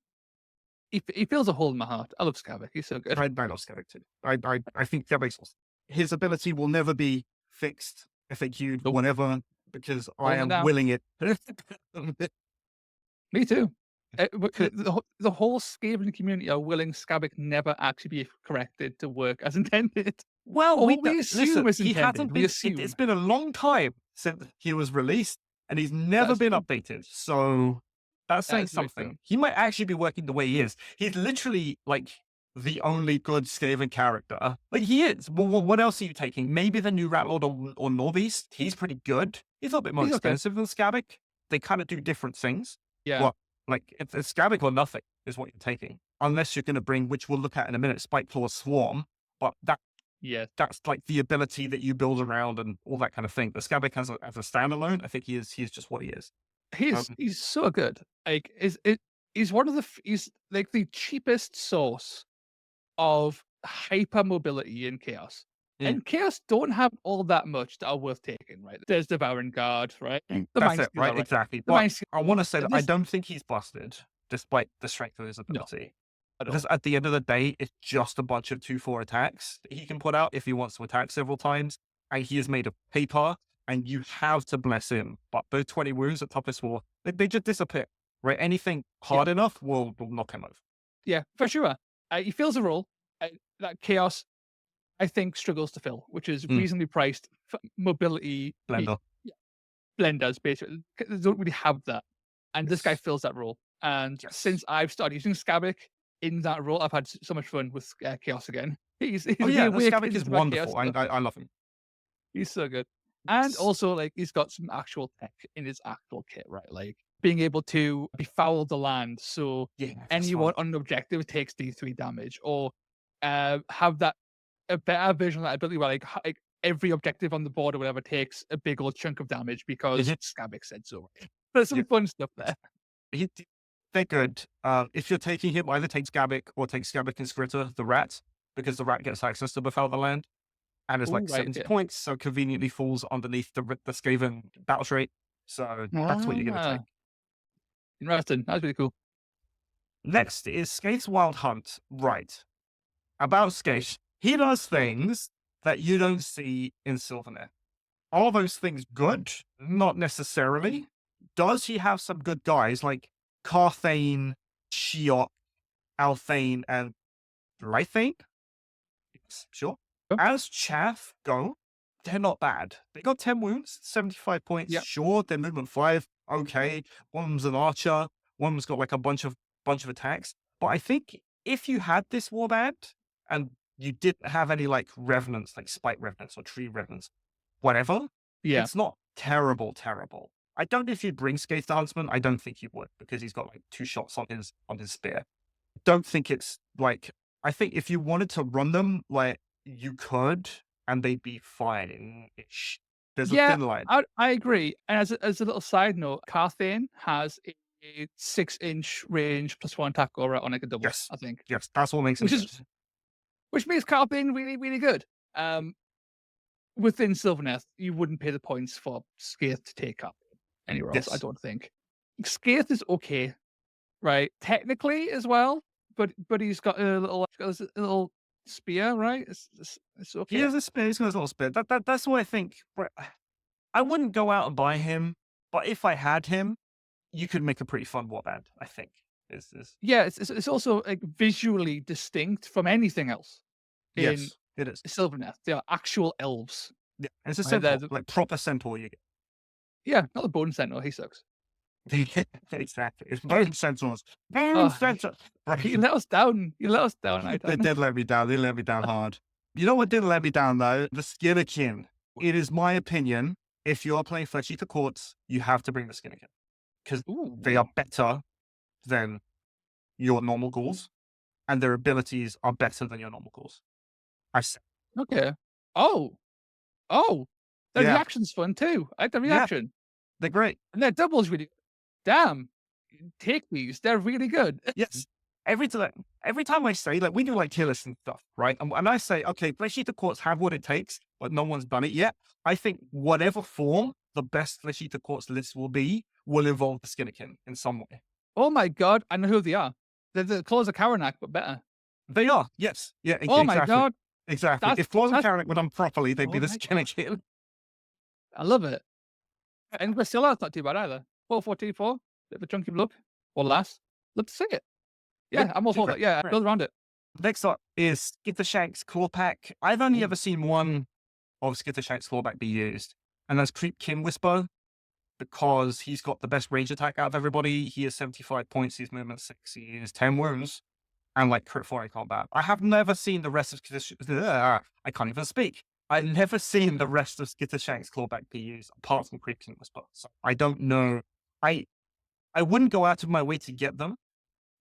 Speaker 3: He fills a hole in my heart. I love Skabbik. He's so good.
Speaker 1: I love Skabbik too. I think Skabbik's awesome. His ability will never be fixed, FAQ'd,
Speaker 3: Nope.
Speaker 1: whenever, because I
Speaker 3: Holding it
Speaker 1: am
Speaker 3: down.
Speaker 1: willing it.
Speaker 3: Me too. The whole Skaven community are willing Skabbik never actually be corrected to work as intended.
Speaker 1: Well,
Speaker 3: Or
Speaker 1: we
Speaker 3: we assume it's
Speaker 1: he
Speaker 3: intended.
Speaker 1: hasn't
Speaker 3: We
Speaker 1: been.
Speaker 3: assume.
Speaker 1: It's been a long time since he was released, and he's never
Speaker 3: That's
Speaker 1: been
Speaker 3: true.
Speaker 1: updated. So that's saying
Speaker 3: That's very true.
Speaker 1: something. He might actually be working the way he is. He's literally like the only good Skaven character. Like he is. Well, what else are you taking? Maybe the new Ratlord or Northeast. He's pretty good. He's a little bit more
Speaker 3: He's okay.
Speaker 1: expensive than Skabbik. They kind of do different things.
Speaker 3: Yeah.
Speaker 1: But like it's Skabbik or nothing is what you're taking, unless you're going to bring, which we'll look at in a minute, Spikeclaw Swarm. But that's like the ability that you build around and all that kind of thing. But Skabbik as a standalone, I think he's just what he is.
Speaker 3: He's so good. Like he's one of he's like the cheapest source of hyper mobility in Chaos.
Speaker 1: Yeah.
Speaker 3: And Chaos don't have all that much that are worth taking, right? There's Devouring Guard, right?
Speaker 1: That's it, right? Exactly. But I want to say that I
Speaker 3: This-
Speaker 1: don't think he's busted, despite the strength of his ability.
Speaker 3: I don't.
Speaker 1: Because at the end of the day, it's just a bunch of 2/4 attacks that he can put out if he wants to attack several times. And he is made of paper, and you have to bless him. But those 20 wounds at toughest war, they just disappear, right? Anything hard enough will knock him over.
Speaker 3: Yeah, for sure. He fills a role that Chaos, I think, struggles to fill, which is reasonably priced for mobility.
Speaker 1: Blender.
Speaker 3: Blenders, basically. They don't really have that. And this guy fills that role. And since I've started using Skabbik in that role, I've had so much fun with Chaos again.
Speaker 1: Skabbik is wonderful. I love him.
Speaker 3: He's so good. And also, like, he's got some actual tech in his actual kit, right? Like, being able to befoul the land, so anyone on an objective takes D3 damage, or have that a better version of that ability where like every objective on the board or whatever takes a big old chunk of damage because Skabbik said so. There's some fun stuff there.
Speaker 1: They're good. If you're taking him, either take Skabbik or take Skabbik and Skritter, the rat, because the rat gets access to befoul the land. And it's like 70 points, so conveniently falls underneath the Skaven battle trait. So that's what you're going to take.
Speaker 3: Interesting. That's really cool.
Speaker 1: Next is Skaith's Wild Hunt. Right. About Skaith, he does things that you don't see in Sylvaner. Are those things good? Not necessarily. Does he have some good guys like Carthane, Shiok, Elthain, and Lythane? Yes, sure. As Chaff go, they're not bad. They got 10 wounds, 75 points. Sure, they're movement 5. Okay. One of them's an archer. One of them's got like a bunch of attacks. But I think if you had this warband and you didn't have any like revenants, like spike revenants or tree revenants, whatever, it's not terrible, terrible. I don't know if you'd bring Scathed Huntsman. I don't think you would, because he's got like 2 shots on his spear. Don't think it's like, I think if you wanted to run them, like, you could, and they'd be fine-ish. There's a thin line.
Speaker 3: I agree. And as a little side note, Carthane has a 6-inch range +1 attack aura on like a double.
Speaker 1: Yes.
Speaker 3: I think,
Speaker 1: Yes, that's what makes it good.
Speaker 3: which makes Carthane really, really good. Within Sylvaneth, you wouldn't pay the points for Scathe to take up anywhere else. I
Speaker 1: Yes.
Speaker 3: don't think Scathe is okay, right? Technically as well, but he's got a little spear, right? It's okay.
Speaker 1: He has a spear. He's got his little spear. That's what I think. I wouldn't go out and buy him, but if I had him, you could make a pretty fun warband, I think.
Speaker 3: Yeah, it's also like visually distinct from anything else in
Speaker 1: Yes, it is.
Speaker 3: Sylvaneth. They are actual elves.
Speaker 1: Yeah, it's a
Speaker 3: Right, they're
Speaker 1: centaur, like proper centaur you
Speaker 3: Yeah, not the Bone Sentinel. He sucks.
Speaker 1: get. Exactly. It's bone centaurs. Bone
Speaker 3: Oh,
Speaker 1: centaurs.
Speaker 3: You let us down. You let us down.
Speaker 1: They did let me down. They let me down hard. You know what didn't let me down, though? The Skinnakin. It is my opinion, if you are playing Flesh Eater Courts, you have to bring the Skinnakin. Because they are better than your normal ghouls, and their abilities are better than your normal ghouls. I said.
Speaker 3: Okay. Oh. The
Speaker 1: Yeah.
Speaker 3: reaction's fun too. I like the reaction.
Speaker 1: They're great.
Speaker 3: And their doubles really. Damn. Take these. They're really good.
Speaker 1: Yes. Every time I say, like, we do like tier lists and stuff, right? And I say, okay, Flesh Eater Courts have what it takes, but no one's done it yet. I think whatever form the best Flesh Eater Courts list will be will involve the Skinnakin in some way.
Speaker 3: Oh my god, I know who they are. They're the Claws of Karanak, but better.
Speaker 1: They are, yes. Yeah,
Speaker 3: Oh
Speaker 1: exactly.
Speaker 3: my god.
Speaker 1: Exactly.
Speaker 3: That's-
Speaker 1: If Claws and
Speaker 3: that's-
Speaker 1: Garrick were done properly, they'd be
Speaker 3: Oh
Speaker 1: the
Speaker 3: my
Speaker 1: Skinnakin.
Speaker 3: I love it. And Grysaiell's not too bad either. 4-4-2-4. Bit of a chunky bloke. Or lass. Love to see it. Yeah,
Speaker 1: Yeah,
Speaker 3: I'm all for
Speaker 1: great,
Speaker 3: that. Yeah,
Speaker 1: great.
Speaker 3: build around it.
Speaker 1: Next up is Skittershank's Clawpack. I've only ever seen one of Skittershank's Clawback be used, and that's Creepkin Whisper, because he's got the best range attack out of everybody. He has 75 points, he's movement 6, he has 10 wounds, and like crit 4 in combat. I have never seen the rest of I can't even speak. I've never seen the rest of Skittershank's Clawback be used, apart from Creepkin Whisper. So I don't know. I wouldn't go out of my way to get them.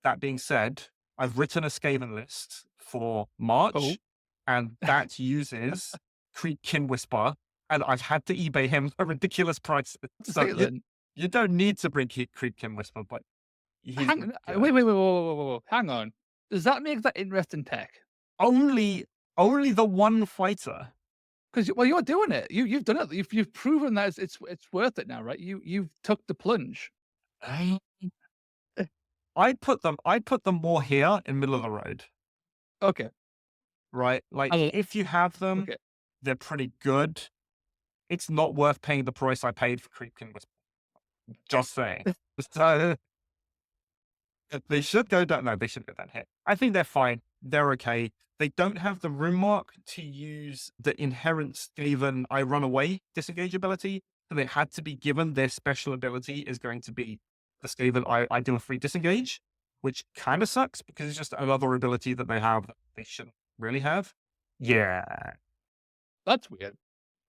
Speaker 1: That being said, I've written a Skaven list for March, and that uses Creepkin Whisper, and I've had to eBay him a ridiculous price. So you don't need to bring Creepkin Whisper, but
Speaker 3: Wait. Hang on. Does that make that interesting tech?
Speaker 1: Only the one fighter.
Speaker 3: Because you're doing it. You've done it. You've proven that it's worth it now, right? You've took the plunge.
Speaker 1: I'd put them more here in middle of the road.
Speaker 3: Okay.
Speaker 1: Right? Like, if you have them, they're pretty good. It's not worth paying the price I paid for Creepkin Whisper. Just saying. So they should go down. No, they should go down here. I think they're fine. They're okay. They don't have the rune mark to use the inherent Skaven I run away disengage ability. So they had to be given their special ability is going to be the Skaven I do a free disengage, which kind of sucks because it's just another ability that they have that they shouldn't really have. Yeah.
Speaker 3: That's weird.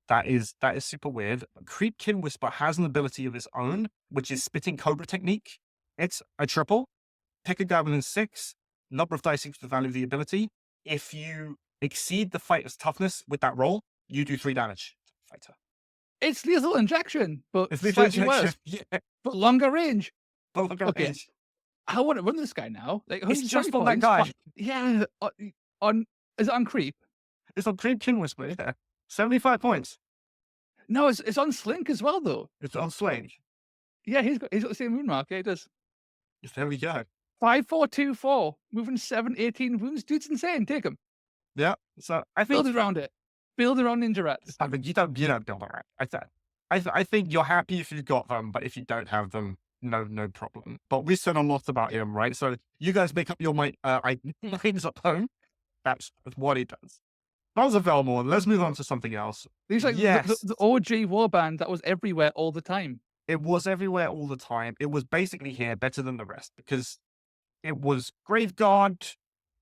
Speaker 1: That is super weird. Creepkin Whisper has an ability of its own, which is Spitting Cobra Technique. It's a triple. Pick a guy within 6. Number of dice equals the value of the ability. If you exceed the fighter's toughness with that roll, you do 3 damage to the fighter.
Speaker 3: It's lethal injection, but
Speaker 1: It's lethal
Speaker 3: slightly
Speaker 1: injection.
Speaker 3: worse.
Speaker 1: Yeah.
Speaker 3: But longer range.
Speaker 1: Longer
Speaker 3: Okay.
Speaker 1: range.
Speaker 3: I want to run this guy now. Like,
Speaker 1: It's
Speaker 3: 120
Speaker 1: just on that
Speaker 3: points.
Speaker 1: guy.
Speaker 3: Yeah. Is it on Creep?
Speaker 1: It's on Creepkin Whisper, yeah. 75 points.
Speaker 3: No, it's on Slink as well, though.
Speaker 1: It's on Slade.
Speaker 3: Yeah, he's got the same rune mark. Yeah, he does.
Speaker 1: There we go.
Speaker 3: 5-4-2-4, moving 7, 18 wounds. Dude's insane. Take him.
Speaker 1: Yeah. So I think
Speaker 3: Build around it. Build around Ninja Rats.
Speaker 1: I mean, you don't build around. I think you're happy if you've got them, but if you don't have them, no problem. But we said a lot about him, right? So you guys make up your mind. Minds at home. That's what he does. That was a Velmorn. Let's move on to something else.
Speaker 3: He's like
Speaker 1: Yes.
Speaker 3: the OG warband that was everywhere all the time.
Speaker 1: It was everywhere all the time. It was basically here better than the rest because it was Graveguard,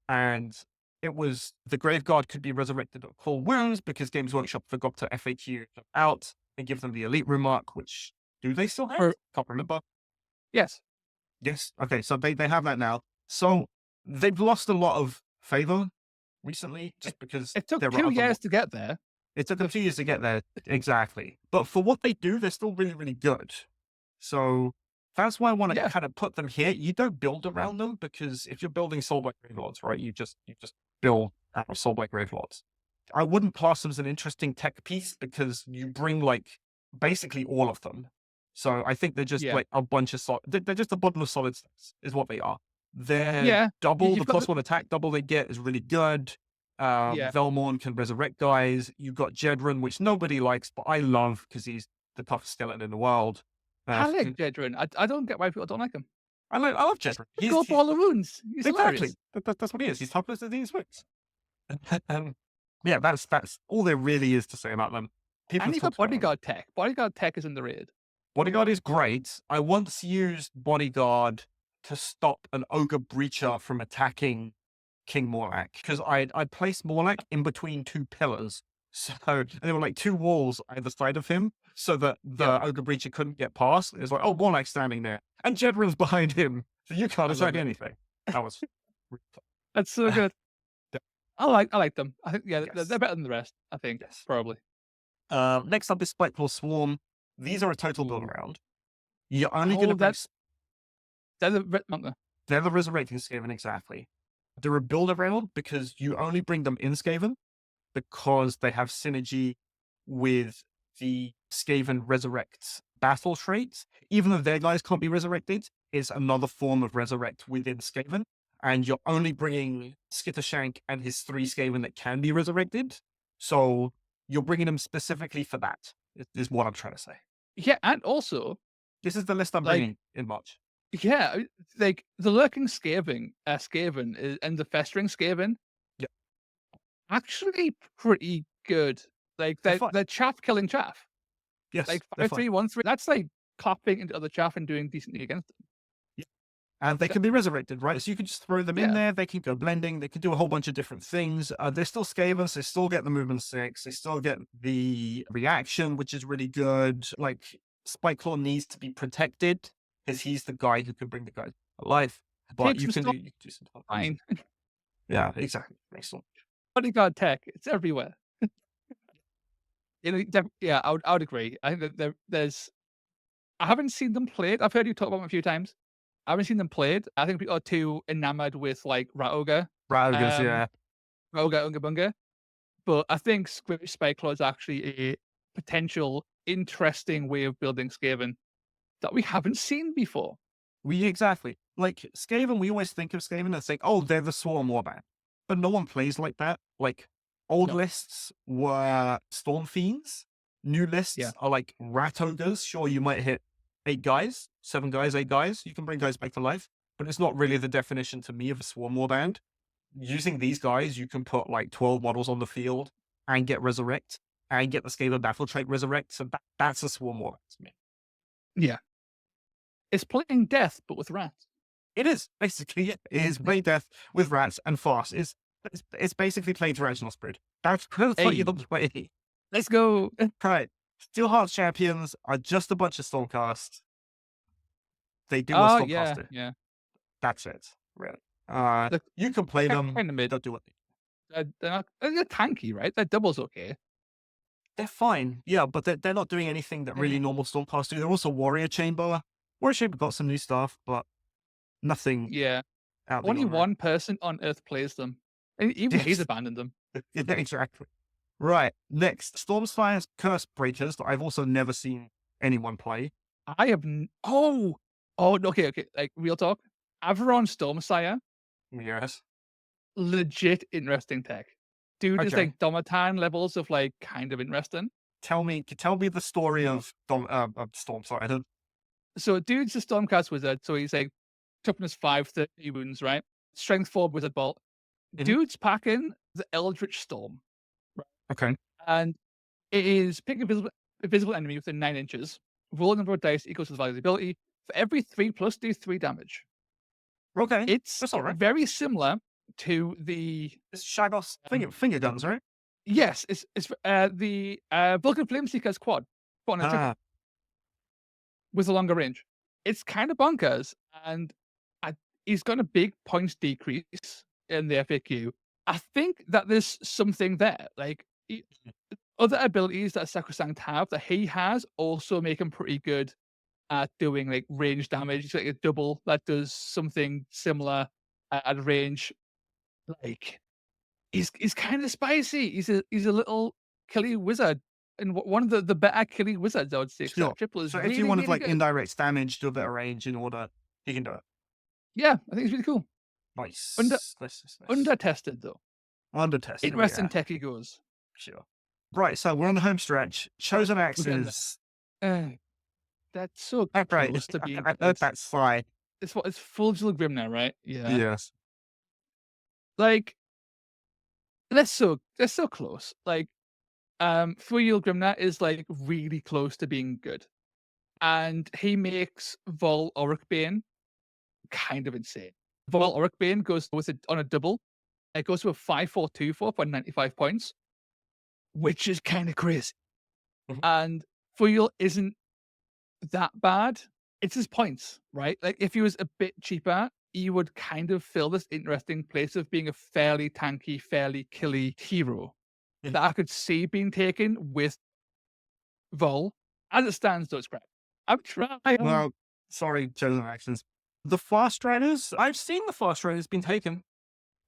Speaker 1: and it was the Graveguard could be resurrected at full wounds because Games Workshop forgot to FAQ out. They give them the Elite Room Mark, which do they still have?
Speaker 3: Or-
Speaker 1: Can't remember.
Speaker 3: Yes.
Speaker 1: Yes. Okay, so they have that now. So they've lost a lot of favor recently just because
Speaker 3: It took
Speaker 1: there were
Speaker 3: 2
Speaker 1: other
Speaker 3: years to get there.
Speaker 1: It took them 2 years to get there, exactly. But for what they do, they're still really, really good. So that's why I want to
Speaker 3: Yeah.
Speaker 1: kind of put them here. You don't build around them because if you're building Soulblight Gravelords, right, you just build out of Soulblight Gravelords. I wouldn't class them as an interesting tech piece because you bring like basically all of them. So I think they're just
Speaker 3: Yeah.
Speaker 1: like a bunch of they're just a bundle of solid stats is what they are. They're
Speaker 3: Yeah,
Speaker 1: double
Speaker 3: you've
Speaker 1: the
Speaker 3: got
Speaker 1: plus one attack double they get is really good.
Speaker 3: Yeah.
Speaker 1: Velmorn can resurrect guys. You've got Jedron, which nobody likes, but I love because he's the toughest skeleton in the world.
Speaker 3: I like Jedron. I don't get why people don't like him.
Speaker 1: I love Jedron.
Speaker 3: He go up all the wounds. He's
Speaker 1: exactly.
Speaker 3: hilarious.
Speaker 1: That's what he is. He's toughness and he's wits. Yeah, that's all there really is to say about them. People
Speaker 3: And
Speaker 1: have
Speaker 3: you've got
Speaker 1: talked about them.
Speaker 3: Bodyguard tech. Bodyguard tech is underrated.
Speaker 1: Bodyguard is great. I once used Bodyguard to stop an Ogre Breacher from attacking King Morlach because I'd placed Morlach in between two pillars. So and there were like two walls either side of him so that the Ogre Breacher couldn't get past. It was like, oh, Morlach's standing there. And Jedron's behind him. So you can't attack anything. That was
Speaker 3: That's so good.
Speaker 1: Yeah.
Speaker 3: I like them. I think they're better than the rest, I think.
Speaker 1: Yes.
Speaker 3: Probably.
Speaker 1: Next up is Spiteful Swarm. These are a total build around. You're only
Speaker 3: Oh,
Speaker 1: going to bring
Speaker 3: They're the
Speaker 1: They're the Resurrecting Skaven, exactly. They're a build around because you only bring them in Skaven because they have synergy with the Skaven Resurrect battle traits. Even though their guys can't be resurrected, it's another form of Resurrect within Skaven. And you're only bringing Skittershank and his 3 Skaven that can be resurrected. So you're bringing them specifically for that, is what I'm trying to say.
Speaker 3: Yeah, and also,
Speaker 1: This is the list I'm bringing in March.
Speaker 3: yeah, like the lurking Skaven and the festering Skaven,
Speaker 1: Yeah,
Speaker 3: actually pretty good. Like they're chaff killing chaff.
Speaker 1: yes,
Speaker 3: Like
Speaker 1: they're
Speaker 3: 5-3-1-3. That's like clapping into other chaff and doing decently against them.
Speaker 1: And they can be resurrected, right? So you can just throw them in
Speaker 3: Yeah.
Speaker 1: there. They can go blending. They can do a whole bunch of different things. They're still Skavens. They still get the movement 6. They still get the reaction, which is really good. Like, Spikeclaw needs to be protected because he's the guy who can bring the guy alive. But you can do some
Speaker 3: Fine.
Speaker 1: Yeah, exactly. Excellent.
Speaker 3: Bodyguard tech, it's everywhere. Yeah, I would agree. I think that there's. I haven't seen them played. I've heard you talk about them a few times. I haven't seen them played. I think people are too enamored with like Rat-Ogre.
Speaker 1: Raugers, yeah.
Speaker 3: Rat-Ogre, Unga Bunga. But I think Squish Spikeclaw is actually a potential interesting way of building Skaven that we haven't seen before.
Speaker 1: Exactly. Like, Skaven, we always think of Skaven and think, oh, they're the Swarm Warband. But no one plays like that. Like, old lists were Storm Fiends. New lists are like Rat Ogres. Sure, you might hit 8 guys, 7 guys, 8 guys. You can bring guys back to life. But it's not really the definition to me of a Swarm Warband. Using these guys, you can put like 12 models on the field and get Resurrect and get the Skaven Battle Trait Resurrect. So that's a Swarm Warband to me.
Speaker 3: Yeah. It's playing death, but with rats.
Speaker 1: It is basically it is play death with rats and fast. It's basically playing Directional Spirit. That's what you're play.
Speaker 3: Let's go.
Speaker 1: Right. Steelheart Champions are just a bunch of Stormcast. They do what Stormcast do.
Speaker 3: Yeah.
Speaker 1: That's it. Really. You can play them.
Speaker 3: Kind of mid.
Speaker 1: They'll do what
Speaker 3: They're tanky, right? Their double's okay.
Speaker 1: they're fine. Yeah, but they're not doing anything that really normal Stormcast do. They're also Warrior Chamber. Warrior Chamber got some new stuff, but nothing.
Speaker 3: Yeah.
Speaker 1: Out
Speaker 3: Only one person on Earth plays them. And even he's abandoned them.
Speaker 1: Yeah, exactly. Right. Next, Stormspire's Curse Breakers that I've also never seen anyone play.
Speaker 3: I have. Okay. Like, real talk. Averron Stormsire.
Speaker 1: Yes.
Speaker 3: Legit interesting tech. Dude is like Domitan levels of like kind of interesting.
Speaker 1: Tell me the story of Storm. Sorry, I don't.
Speaker 3: So dude's a Stormcast wizard. So he's like toughness 5, 30 wounds, right? Strength 4 wizard bolt. Dude's packing the Eldritch Storm. Right?
Speaker 1: Okay.
Speaker 3: And it is pick a visible enemy within 9 inches. Roll a number of dice equals to the value of the ability. For every 3+, do 3 damage.
Speaker 1: Okay.
Speaker 3: It's
Speaker 1: That's all right.
Speaker 3: very similar to the
Speaker 1: It's Shagos finger guns, right?
Speaker 3: yes, it's the Vulcan Flameseeker's quad. but on a triple with a longer range. It's kind of bonkers, and he's got a big points decrease in the FAQ. I think that there's something there. Like other abilities that Sacrosanct have that he has also make him pretty good at doing like range damage. It's like a double that does something similar at range. Like he's kind of spicy. He's a little killy wizard, and one of the better killy wizards I would say.
Speaker 1: Sure.
Speaker 3: Triple is
Speaker 1: So
Speaker 3: really,
Speaker 1: if you want
Speaker 3: really
Speaker 1: like
Speaker 3: good.
Speaker 1: indirect damage, do a bit of range in order, you can do it.
Speaker 3: Yeah, I think it's really cool.
Speaker 1: Nice. Nice.
Speaker 3: Under tested though.
Speaker 1: Under tested.
Speaker 3: Interesting tech he goes.
Speaker 1: Sure. Right, so we're on the home stretch. Chosen Axes.
Speaker 3: That's so
Speaker 1: That's right.
Speaker 3: close to being.
Speaker 1: That's fine.
Speaker 3: It's full Jill Grim now, right? Yeah.
Speaker 1: Yes.
Speaker 3: Like they're so close. Like Full Grimnar is like really close to being good. And he makes Vol Oricbane kind of insane. Vol Oricbane goes with it on a double. It goes to a 5-4-2-4 for 95 points, which is kind of crazy. And Fuel isn't that bad. It's his points, right? Like if he was a bit cheaper, he would kind of fill this interesting place of being a fairly tanky, fairly killy hero that I could see being taken with Vol. As it stands, though, it's crap. I've tried.
Speaker 1: Well, sorry, Chosen Axes. The Fast Riders, I've seen the Fast Riders being taken.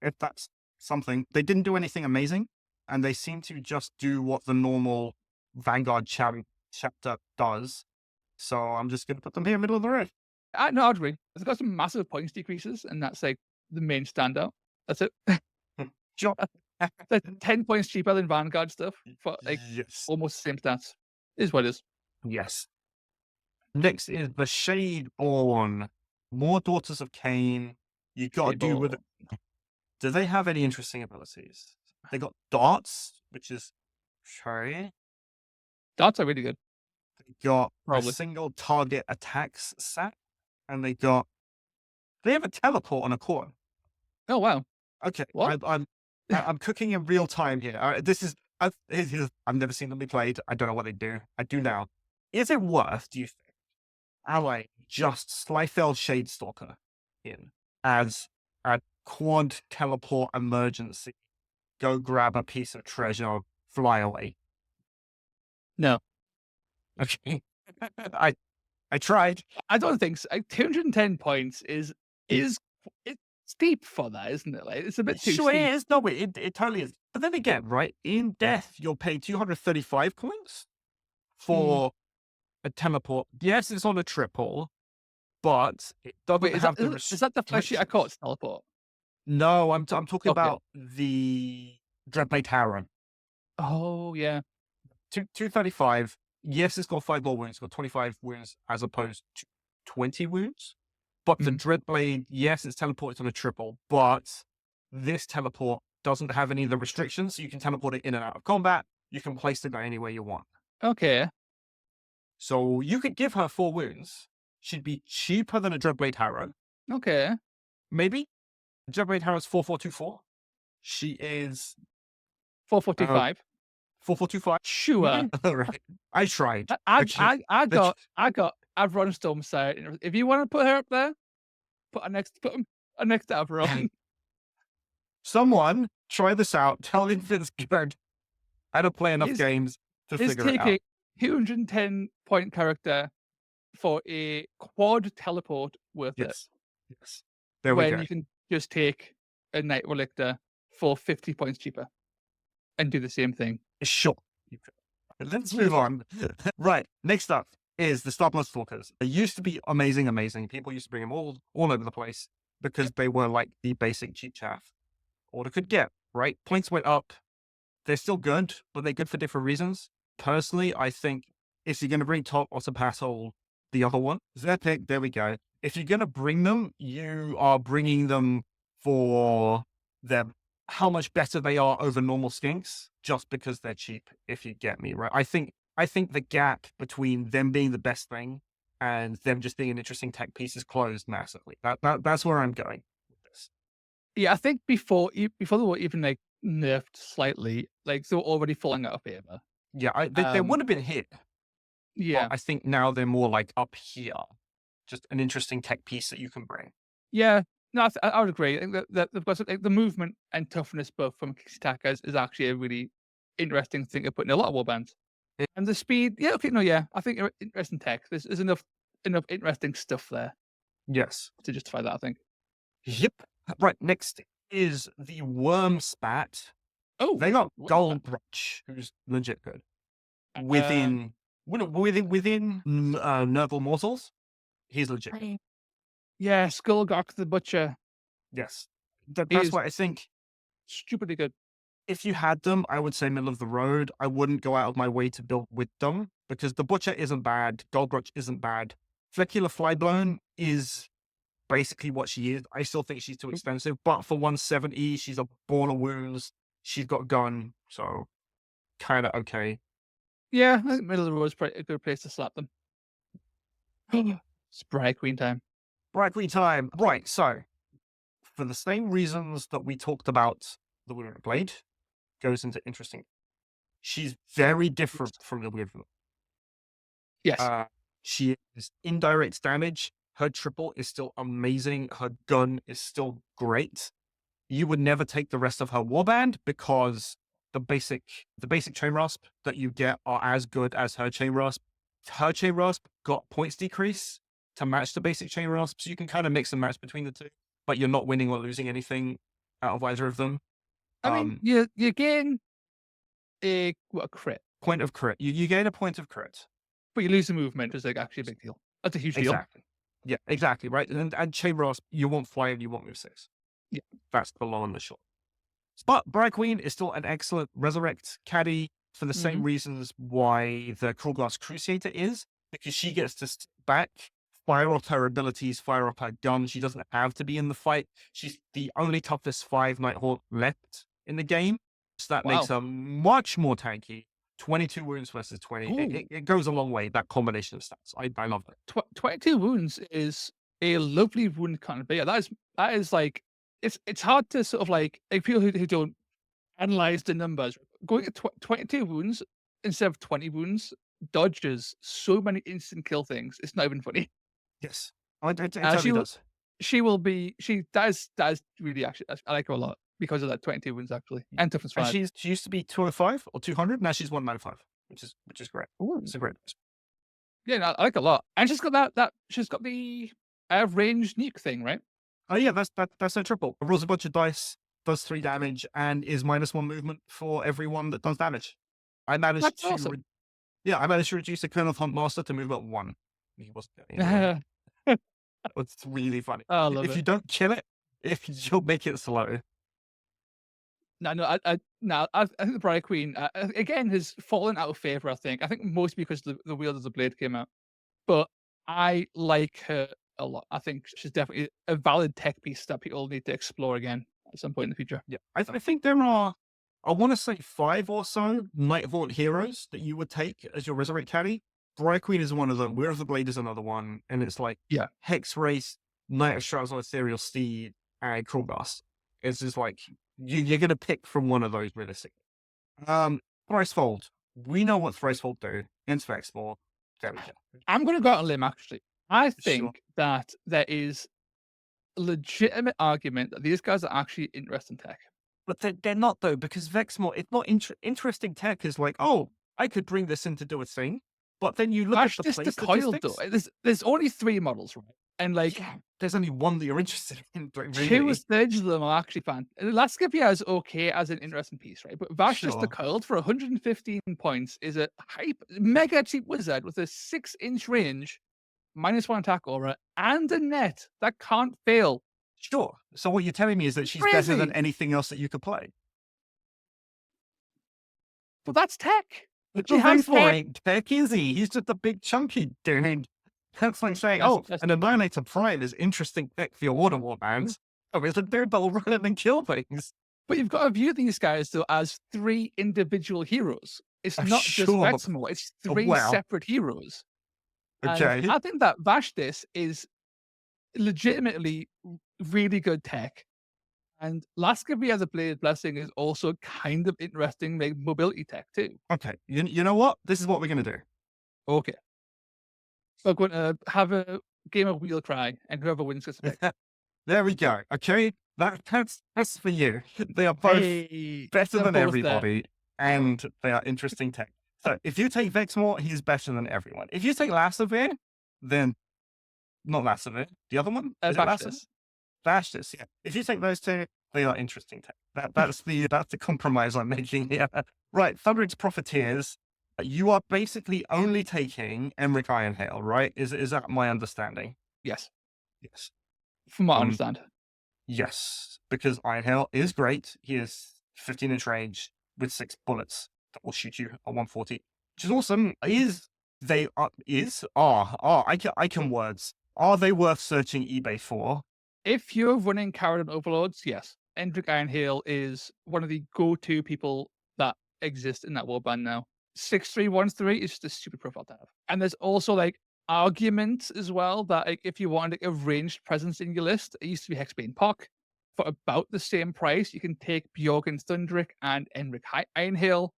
Speaker 1: If that's something. They didn't do anything amazing, and they seem to just do what the normal Vanguard chapter does. So I'm just going to put them here, middle of the road.
Speaker 3: No, I'd agree. It's got some massive points decreases, and that's like the main standout. That's it.
Speaker 1: Sure.
Speaker 3: Like 10 points cheaper than Vanguard stuff for like almost the same stats. Is what it is.
Speaker 1: Yes. Next is the Shadeborn. More Daughters of Cain. You got to do with it. Do they have any interesting abilities? They got darts, which is sorry.
Speaker 3: Darts are really good.
Speaker 1: They got
Speaker 3: Probably.
Speaker 1: a single target attacks set, and they have a teleport on a core.
Speaker 3: Oh wow.
Speaker 1: Okay,
Speaker 3: What?
Speaker 1: I'm cooking in real time here. This is I've never seen them be played. I don't know what they do. I do now. Is it worth? Do you think? Ally just Slyfeld Shadestalker in as a quad teleport emergency. Go grab a piece of treasure, fly away.
Speaker 3: No.
Speaker 1: Okay. I tried.
Speaker 3: I don't think so. Like, 210 points is it's steep for that, isn't it? Like it's a bit too
Speaker 1: Sure
Speaker 3: steep.
Speaker 1: it is. No, it totally is. But then again, right? In death, you'll pay 235 coins for a teleport. Yes, it's on a triple, but it doesn't
Speaker 3: Wait, is
Speaker 1: have
Speaker 3: that the fleshy I caught teleport?
Speaker 1: No, I'm talking
Speaker 3: Okay.
Speaker 1: about the Dreadblade Tower.
Speaker 3: Oh yeah.
Speaker 1: 235. Yes, it's got 5 more wounds. It's got 25 wounds as opposed to 20 wounds. But the Dreadblade, yes, it's teleported on a triple, but this teleport doesn't have any of the restrictions. So you can teleport it in and out of combat. You can place the guy anywhere you want.
Speaker 3: Okay.
Speaker 1: So you could give her 4 wounds. She'd be cheaper than a Dreadblade Harrow.
Speaker 3: Okay.
Speaker 1: Maybe. Dreadblade Harrow's 4424. She is
Speaker 3: 4425.
Speaker 1: 4425.
Speaker 3: Sure.
Speaker 1: Right. I tried.
Speaker 3: I've run Stormside. If you want to put her up there, put her next to Avron.
Speaker 1: Someone try this out. Tell me if it's good. I don't play enough games to figure it out.
Speaker 3: It's taking 210 point character for a quad teleport worth it.
Speaker 1: Yes. There we go.
Speaker 3: When you can just take a Night Relictor for 50 points cheaper and do the same thing.
Speaker 1: Sure. Let's move on. Right. Next up is the Starblood Stalkers. They used to be amazing. People used to bring them all over the place because they were like the basic cheap chaff Order could get, right? Points went up. They're still good, but they're good for different reasons. Personally, I think if you're going to bring top or surpass all the other one, Zepik, there we go. If you're going to bring them, you are bringing them for them. How much better they are over normal skinks just because they're cheap, if you get me, right? I think the gap between them being the best thing and them just being an interesting tech piece is closed massively. That's where I'm going with this.
Speaker 3: Yeah, I think before they were even like nerfed slightly, like they were already falling out of favor.
Speaker 1: Yeah, they would have been hit.
Speaker 3: Yeah.
Speaker 1: I think now they're more like up here. Just an interesting tech piece that you can bring.
Speaker 3: Yeah. No, I would agree. I think that they've got the movement and toughness buff from Kixitaka is actually a really interesting thing to put in a lot of warbands.
Speaker 1: Yeah.
Speaker 3: And the speed, yeah, okay, no, yeah. I think interesting tech. There's enough interesting stuff there
Speaker 1: Yes.
Speaker 3: to justify that, I think.
Speaker 1: Yep. Right, next is the Worm Spat.
Speaker 3: Oh,
Speaker 1: They got
Speaker 3: what-
Speaker 1: Goldbrutch, who's legit good. Within Nerval Mortals, he's legit.
Speaker 3: Yeah, Skullgok the Butcher.
Speaker 1: Yes.
Speaker 3: He
Speaker 1: That's
Speaker 3: is
Speaker 1: why I think
Speaker 3: stupidly good.
Speaker 1: if you had them, I would say middle of the road. I wouldn't go out of my way to build with them because the Butcher isn't bad. Goldbrutch isn't bad. Flecular Flyblown is basically what she is. I still think she's too expensive, but for 170, she's a Born of Wounds. She's got gun, so kind of okay.
Speaker 3: Yeah, I think middle of the road is a good place to slap them. It's Briar Queen time.
Speaker 1: Bright Queen time. Right, so for the same reasons that we talked about the Weird Blade, goes into interesting. She's very different from the Weird Blade.
Speaker 3: Yes.
Speaker 1: She is indirect damage. Her triple is still amazing. Her gun is still great. You would never take the rest of her warband because the basic chain rasp that you get are as good as her chain rasp. Her chain rasp got points decrease to match the basic chain rasp, so you can kind of mix and match between the two, but you're not winning or losing anything out of either of them.
Speaker 3: I mean, you gain a crit,
Speaker 1: Point of crit. You gain a point of crit.
Speaker 3: but you lose the movement, which is like actually a big deal. That's a huge deal.
Speaker 1: Exactly. Yeah, exactly, right? And chain rasp, you want fly and you want move 6.
Speaker 3: Yeah.
Speaker 1: That's the long and the short. But Briar Queen is still an excellent resurrect caddy for the same reasons why the Krulglass Crusader is, because she gets to sit back, fire off her abilities, fire off her gun. She doesn't have to be in the fight. She's the only toughest 5 Nighthawk left in the game. So that makes her much more tanky. 22 wounds versus 20. It goes a long way, that combination of stats. I love it.
Speaker 3: 22 wounds is a lovely wound kind of bear. That is like, it's hard to sort of like people who don't analyze the numbers. Going at 22 wounds instead of 20 wounds dodges so many instant kill things. It's not even funny.
Speaker 1: Yes. It totally does.
Speaker 3: That is really actually, I like her a lot because of that 22 wounds actually. And toughness 5.
Speaker 1: And she used to be 205 or 200. Now she's 195, which is great.
Speaker 3: Ooh.
Speaker 1: It's a great.
Speaker 3: Yeah, no, I like a lot. And she's got that she's got the range nuke thing, right?
Speaker 1: Oh yeah, that's a triple. Rolls a bunch of dice, does 3 damage, and is -1 movement for everyone that does damage. I managed
Speaker 3: That's
Speaker 1: to
Speaker 3: awesome.
Speaker 1: I managed to reduce the Colonel Hunt Master to move up 1. He wasn't getting anywhere. It's really funny.
Speaker 3: I love
Speaker 1: if
Speaker 3: it.
Speaker 1: you don't kill it, you'll make it slow.
Speaker 3: I think the Briar Queen again has fallen out of favor. I think mostly because the Wield of the Blade came out, but I like her a lot. I think she's definitely a valid tech piece that people need to explore again at some point in the future.
Speaker 1: Yeah, I think there are, I want to say 5 or so Nighthawk heroes that you would take as your Resurrect caddy. Briar Queen is one of them. Weird of the Blade is another one, and it's like Hex Race, Knight of Shrouds on Ethereal Steed, and Krulgast. It's just like you're gonna pick from one of those realistically. Thricefold. We know what Thricefold do. Against Vexmore. There we go.
Speaker 3: I'm going to go out on a limb actually. I think that there is a legitimate argument that these guys are actually interesting tech.
Speaker 1: But they're not though, because Vexmore, it's not interesting tech. Is like, oh, I could bring this in to do a thing. But then you look at the play
Speaker 3: coil though. There's only 3 models, right? And like,
Speaker 1: there's only one that you're interested in. Really.
Speaker 3: 2/3 of them are actually fun. Laskavia is okay as an interesting piece, right? But Vash just the Coiled for 115 points is a mega cheap wizard with a 6-inch range, -1 attack aura, and a net that can't fail.
Speaker 1: Sure. So what you're telling me is that she's better than anything else that you could play.
Speaker 3: But that's tech.
Speaker 1: But tech is he? He's just a big chunky dude. That's like saying, an Annihilator Prime is interesting tech for your water warbands. Oh, it's a dude that will run in and kill things.
Speaker 3: But you've got to view these guys though as 3 individual heroes. It's not just Vexmore, it's 3 separate heroes.
Speaker 1: Okay.
Speaker 3: And I think that Vashtis is legitimately really good tech. And Laskavia the Blade Blessing is also kind of interesting mobility tech too.
Speaker 1: Okay. You know what? This is what we're going to do.
Speaker 3: Okay. We're going to have a game of Wheel Cry, and whoever wins gets a pick.
Speaker 1: There we go. Okay, that's for you. They are both
Speaker 3: Hey,
Speaker 1: better
Speaker 3: they're
Speaker 1: than
Speaker 3: both there.
Speaker 1: everybody, and they are interesting tech. So if you take Vexmore, he's better than everyone. If you take Lasavir, then not Lasavir, the other one is it Lasavir?
Speaker 3: Bashes.
Speaker 1: Bashes, yeah. If you take those two, they are interesting tech. That's the compromise I'm making here. Right, Thunderix Profiteers. You are basically only taking Emmerich Ironhail, right? Is that my understanding?
Speaker 3: Yes,
Speaker 1: Yes.
Speaker 3: from what I understand.
Speaker 1: Yes, because Ironhail is great. He is 15-inch range with 6 bullets that will shoot you at 140, which is awesome. I can words. Are they worth searching eBay for?
Speaker 3: If you're running Caradon Overlords, yes. Emmerich Ironhail is one of the go-to people that exist in that warband now. 6313 is just a stupid profile to have. And there's also like arguments as well that like, if you wanted like, a ranged presence in your list, it used to be Hexbane Pock. For about the same price, you can take Bjorgen's Thundrick and Emmerich Ironhail.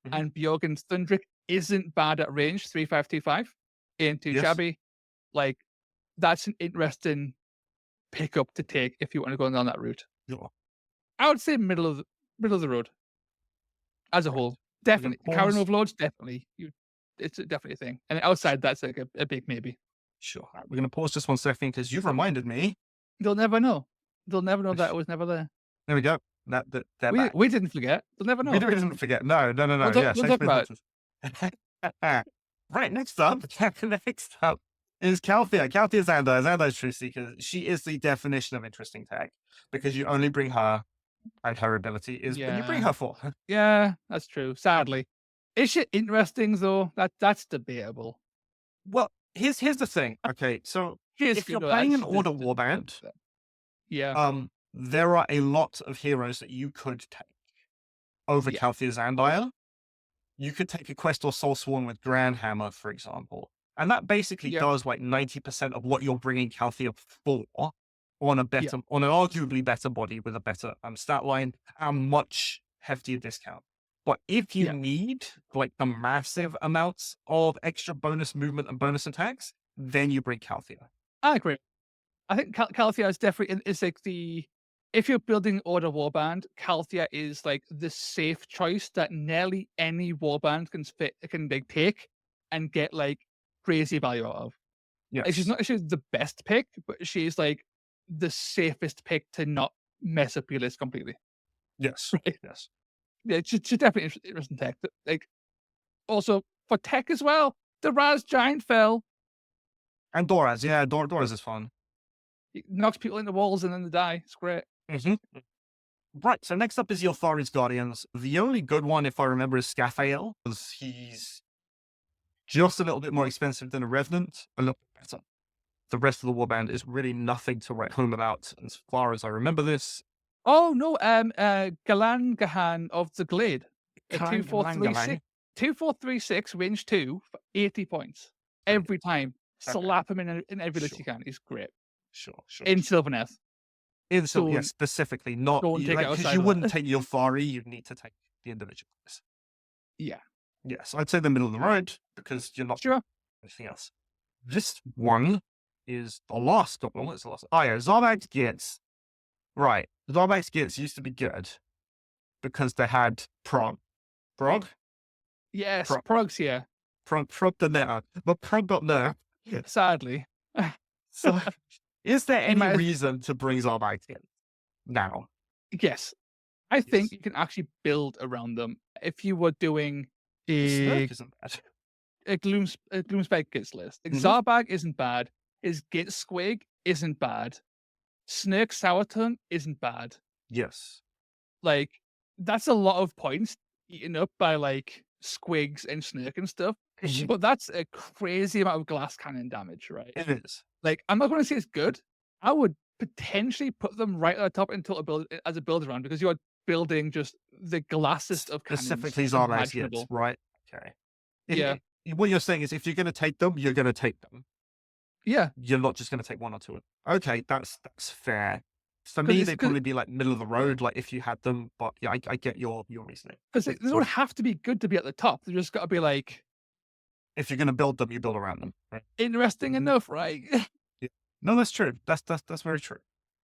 Speaker 1: Mhm.
Speaker 3: And Bjorgen's Thundrick isn't bad at range, 3525. Ain't too
Speaker 1: Yes.
Speaker 3: shabby. Like, that's an interesting pickup to take if you want to go down that route.
Speaker 1: Sure.
Speaker 3: I would say middle of the road as a
Speaker 1: Right.
Speaker 3: whole.
Speaker 1: gonna
Speaker 3: Definitely.
Speaker 1: pause.
Speaker 3: Caradon Overlords, definitely. It's definitely a thing. And outside, that's like a big maybe.
Speaker 1: Sure. All right, we're going to pause just 1 second because you've reminded me.
Speaker 3: They'll never know. They'll never know that it was never there.
Speaker 1: There we go. They're back.
Speaker 3: We didn't forget. They'll never know.
Speaker 1: We didn't forget. No.
Speaker 3: We'll
Speaker 1: Yeah,
Speaker 3: talk about
Speaker 1: right, next up is Calthea. Calthea Xandar is Truth Seeker. She is the definition of interesting tech because you only bring her, and her ability is when you bring
Speaker 3: Yeah.
Speaker 1: her for.
Speaker 3: Yeah, that's true. Sadly. Is she interesting though? That's debatable.
Speaker 1: Well, here's the thing. Okay, so
Speaker 3: She is
Speaker 1: if
Speaker 3: good,
Speaker 1: you're
Speaker 3: though,
Speaker 1: playing an
Speaker 3: that's
Speaker 1: Order
Speaker 3: the-
Speaker 1: Warband,
Speaker 3: Yeah.
Speaker 1: there are a lot of heroes that you could take over
Speaker 3: Yeah.
Speaker 1: Calthea Xandar. You could take a Quest or Soul Sworn with Grand Hammer, for example. And that basically
Speaker 3: Yeah.
Speaker 1: does like 90% of what you're bringing Calthea for on an arguably better body with a better stat line and much heftier discount. But if you
Speaker 3: Yeah.
Speaker 1: need like the massive amounts of extra bonus movement and bonus attacks, then you bring Calthea.
Speaker 3: I agree. I think Calthea is definitely is like if you're building Order Warband, Calthea is like the safe choice that nearly any warband can like, take and get like crazy value out of.
Speaker 1: Yes.
Speaker 3: Like, she's the best pick, but she's like the safest pick to not mess up your list completely.
Speaker 1: Yes.
Speaker 3: Right.
Speaker 1: Yes.
Speaker 3: Yeah, she's definitely interesting tech. Like also for tech as well, the Raz Giant fell.
Speaker 1: And Doraz, yeah, Doraz is fun.
Speaker 3: It knocks people into walls and then they die. It's great.
Speaker 1: Mm-hmm. Right, so next up is the Elthari's Guardians. The only good one, if I remember, is Scaphael, because he's just a little bit more expensive than a Revenant, a little bit better. The rest of the warband is really nothing to write home about, as far as I remember this.
Speaker 3: Oh no, Galan of the Glade.
Speaker 1: Galan-
Speaker 3: 2436 range 2 for 80 points. Every time.
Speaker 1: Okay.
Speaker 3: Slap him in every list you can. He's great.
Speaker 1: Sure.
Speaker 3: In Sylvaneth.
Speaker 1: Yeah,
Speaker 3: Don't-
Speaker 1: specifically, not
Speaker 3: don't take it
Speaker 1: because
Speaker 3: outside
Speaker 1: you
Speaker 3: of
Speaker 1: wouldn't
Speaker 3: that.
Speaker 1: take the Elthari, you'd need to take the individuals.
Speaker 3: Yeah.
Speaker 1: Yes, I'd say the middle of the road because you're not
Speaker 3: Sure.
Speaker 1: anything else. This one is the last one. What's the last? Oh yeah, Zarbax Gits. Right, Zarbax Gits used to be good because they had Prog.
Speaker 3: Yes,
Speaker 1: Prog.
Speaker 3: Progs here.
Speaker 1: Prog the net, but Prog got nerfed.
Speaker 3: Sadly.
Speaker 1: So, is there any
Speaker 3: might as-
Speaker 1: reason to bring Zarbax in now?
Speaker 3: Yes. I think
Speaker 1: Yes.
Speaker 3: you can actually build around them. If you were doing
Speaker 1: Snurk isn't bad.
Speaker 3: a Gloomspite Gits list. Like,
Speaker 1: Mhm.
Speaker 3: Zarbag isn't bad. His Git Squig isn't bad. Snurk Sourtongue isn't bad.
Speaker 1: Yes.
Speaker 3: Like, that's a lot of points eaten up by like Squigs and Snurk and stuff. But that's a crazy amount of glass cannon damage, right?
Speaker 1: It is.
Speaker 3: Like, I'm not going to say it's good. I would potentially put them right at the top until as a build around because you are building just the glassest of cannons
Speaker 1: Specifically Zarbax Gits,
Speaker 3: imaginable.
Speaker 1: right? Okay.
Speaker 3: Yeah.
Speaker 1: What you're saying is if you're going to take them, you're going to take them.
Speaker 3: Yeah.
Speaker 1: You're not just going to take one or two. Okay, that's fair. For
Speaker 3: 'Cause
Speaker 1: me,
Speaker 3: it's-
Speaker 1: they'd
Speaker 3: 'cause-
Speaker 1: probably be like middle of the road, like if you had them. But yeah, I get your reasoning.
Speaker 3: Because they don't have to be good to be at the top. They just got to be like
Speaker 1: if you're going to build them, you build around them. Right?
Speaker 3: Interesting enough, right?
Speaker 1: Yeah. No, that's true. That's very true.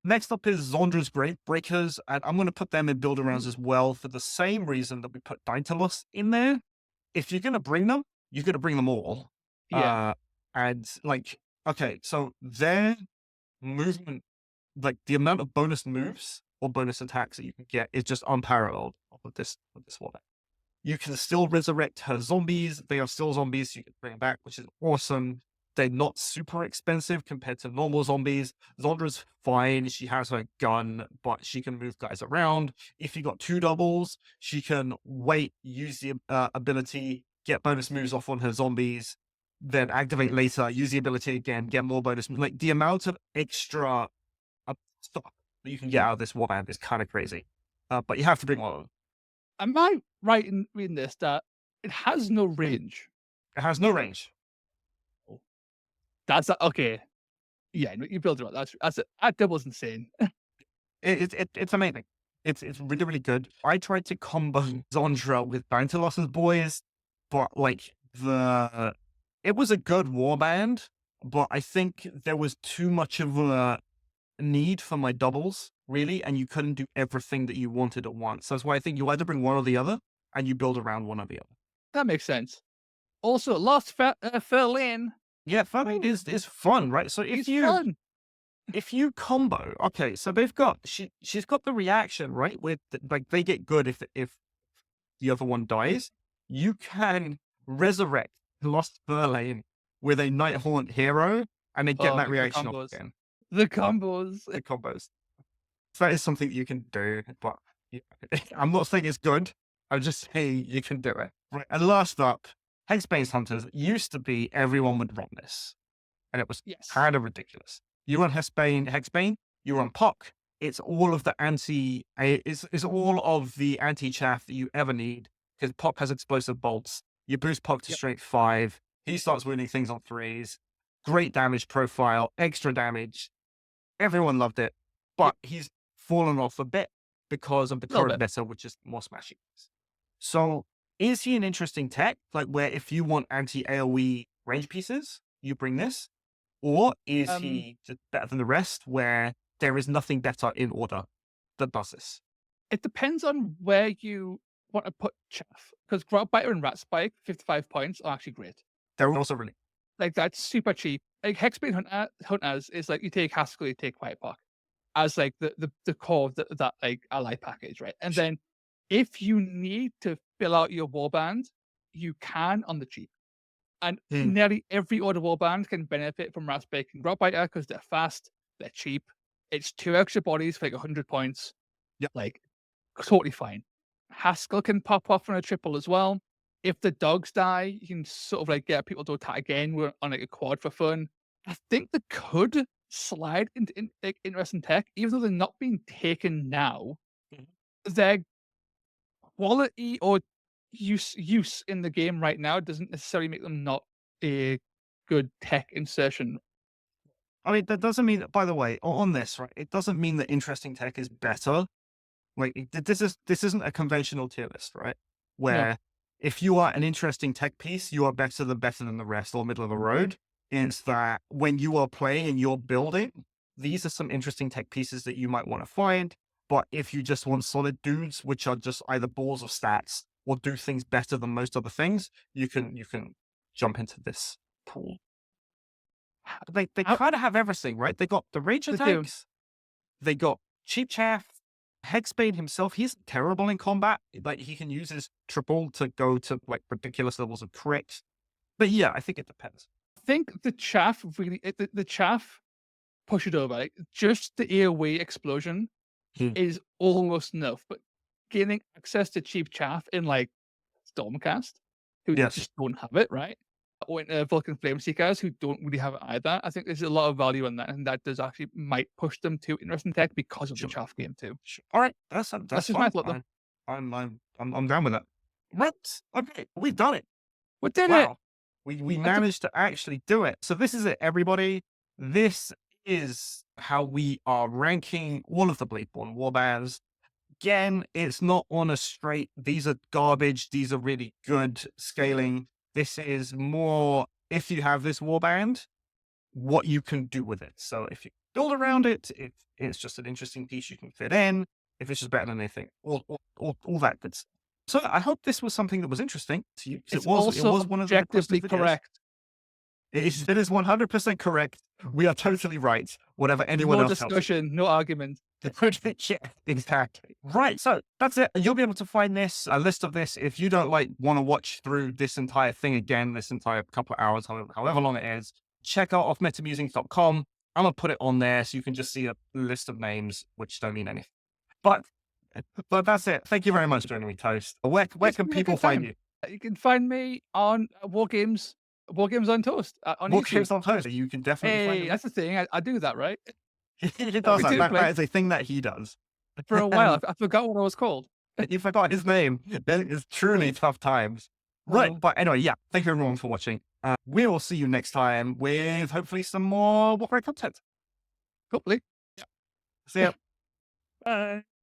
Speaker 1: Next up is Zondra's Great Breakers, and I'm going to put them in build arounds as well for the same reason that we put Dauntless in there. If you're going to bring them, you're going to bring them all.
Speaker 3: Yeah.
Speaker 1: And like, okay, so their movement, like the amount of bonus moves or bonus attacks that you can get is just unparalleled with this one. You can still resurrect her zombies. They are still zombies, so you can bring them back, which is awesome. They're not super expensive compared to normal zombies. Zondra's fine. She has her gun, but she can move guys around. If you got 2 doubles, she can wait, use the ability, get bonus moves off on her zombies, then activate later, use the ability again, get more bonus moves. Like the amount of extra stuff that you can get out of this warband is kind of crazy. But you have to bring one of them.
Speaker 3: Am I right in reading this that it has no range?
Speaker 1: It has no range.
Speaker 3: That's okay. Yeah, you build it up. That's it. That double's insane.
Speaker 1: It's amazing. It's really, really good. I tried to combo Zondra with Bountilos's boys, but like it was a good warband, but I think there was too much of a need for my doubles, really, and you couldn't do everything that you wanted at once. That's why I think you either bring one or the other, and you build around one or the other.
Speaker 3: That makes sense. Also, Lost Ferlin.
Speaker 1: Yeah, Ferlin is fun, right? So
Speaker 3: He's fun.
Speaker 1: if you combo, okay, so they've got she's got the reaction, right? With like they get good if the other one dies. You can resurrect Lost Ferlin with a Nighthaunt hero, and they get that reaction off again.
Speaker 3: The combos.
Speaker 1: The combos. So that is something that you can do, but yeah, I'm not saying it's good. I'm just saying you can do it. Right. And last up, Hexbane Hunters used to be everyone would run this, and it was kind of ridiculous. You run Hexbane, you run Puck. It's all of the it's all of the anti-chaff that you ever need, because Puck has explosive bolts. You boost Puck to strength 5. He starts winning things on 3s. Great damage profile, extra damage. Everyone loved it, but he's fallen off a bit because of the current meta, which is more smashy. So is he an interesting tech? Like where if you want anti-AoE range pieces, you bring this? Or is he just better than the rest where there is nothing better in order that does this?
Speaker 3: It depends on where you want to put chaff. Because Groutbiter and Rat Spike, 55 points, are actually great.
Speaker 1: They're also really...
Speaker 3: Like, that's super cheap. Like, Hexbane Hunters is like, you take Haskell, you take Whitepock as like the core of that like ally package, right? And then if you need to fill out your warband, you can on the cheap. And nearly every other warband can benefit from Rat Spike and Groutbiter because they're fast, they're cheap. It's 2 extra bodies for like 100 points.
Speaker 1: Yep.
Speaker 3: Like, totally fine. Haskell can pop off on a triple as well. If the dogs die, you can sort of like get people to attack again on like a quad for fun. I think they could slide into like interesting tech, even though they're not being taken now. Their quality or use in the game right now doesn't necessarily make them not a good tech insertion.
Speaker 1: I mean, that doesn't mean that, by the way, on this, right, it doesn't mean that interesting tech is better. Like, this isn't a conventional tier list, right? Where if you are an interesting tech piece, you are better than the rest or middle of the road. It's that when you are playing and you're building, these are some interesting tech pieces that you might want to find. But if you just want solid dudes, which are just either balls of stats or do things better than most other things, you can jump into this pool. They kind of have everything, right? They got the rage attacks. They got cheap chaff. Hexbane himself, he's terrible in combat. Like he can use his triple to go to like ridiculous levels of crit. But yeah, I think it depends.
Speaker 3: I think the chaff really, the chaff push it over. Like just the AoE explosion is almost enough. But gaining access to cheap chaff in like Stormcast, who just don't have it, right? Or in Vulcan Flameseekers, who don't really have it either. I think there's a lot of value in that, and that does actually might push them to interesting tech because of the chaff game too.
Speaker 1: All right, that's
Speaker 3: just my thought, though.
Speaker 1: I'm down with that. Right, okay, we've done it.
Speaker 3: We did it.
Speaker 1: We managed to actually do it. So this is it, everybody. This is how we are ranking all of the Bladeborn warbands. Again, it's not on a straight, these are garbage, these are really good scaling. This is more, if you have this warband, what you can do with it. So if you build around it, if it's just an interesting piece you can fit in, if it's just better than anything, all that good stuff. So I hope this was something that was interesting to you.
Speaker 3: It's
Speaker 1: It was
Speaker 3: also
Speaker 1: one of the
Speaker 3: objectively
Speaker 1: requested videos.
Speaker 3: correct.
Speaker 1: It is 100% correct. We are totally right. Whatever anyone
Speaker 3: No
Speaker 1: else tells you.
Speaker 3: discussion, no argument.
Speaker 1: Yeah, exactly. Right. So that's it. You'll be able to find a list of this. If you don't want to watch through this entire thing again, this entire couple of hours, however long it is, check out offmetamusings.com. I'm going to put it on there so you can just see a list of names which don't mean anything. But that's it. Thank you very much for joining me, Toast. Where
Speaker 3: It's
Speaker 1: can
Speaker 3: been a
Speaker 1: people
Speaker 3: good
Speaker 1: find
Speaker 3: time.
Speaker 1: you?
Speaker 3: You can find me on Wargames on Toast on
Speaker 1: What
Speaker 3: YouTube.
Speaker 1: games on Toast? You can definitely find
Speaker 3: Hey,
Speaker 1: them.
Speaker 3: that's the thing. I do that, right?
Speaker 1: He does
Speaker 3: we do
Speaker 1: that.
Speaker 3: play.
Speaker 1: That is a thing that he does.
Speaker 3: For a while, I forgot what I was called.
Speaker 1: You forgot his name. That is truly tough times. Right.
Speaker 3: Oh.
Speaker 1: But anyway, yeah. Thank you everyone for watching. We will see you next time with hopefully some more Warcry content.
Speaker 3: Hopefully.
Speaker 1: See ya.
Speaker 3: Bye.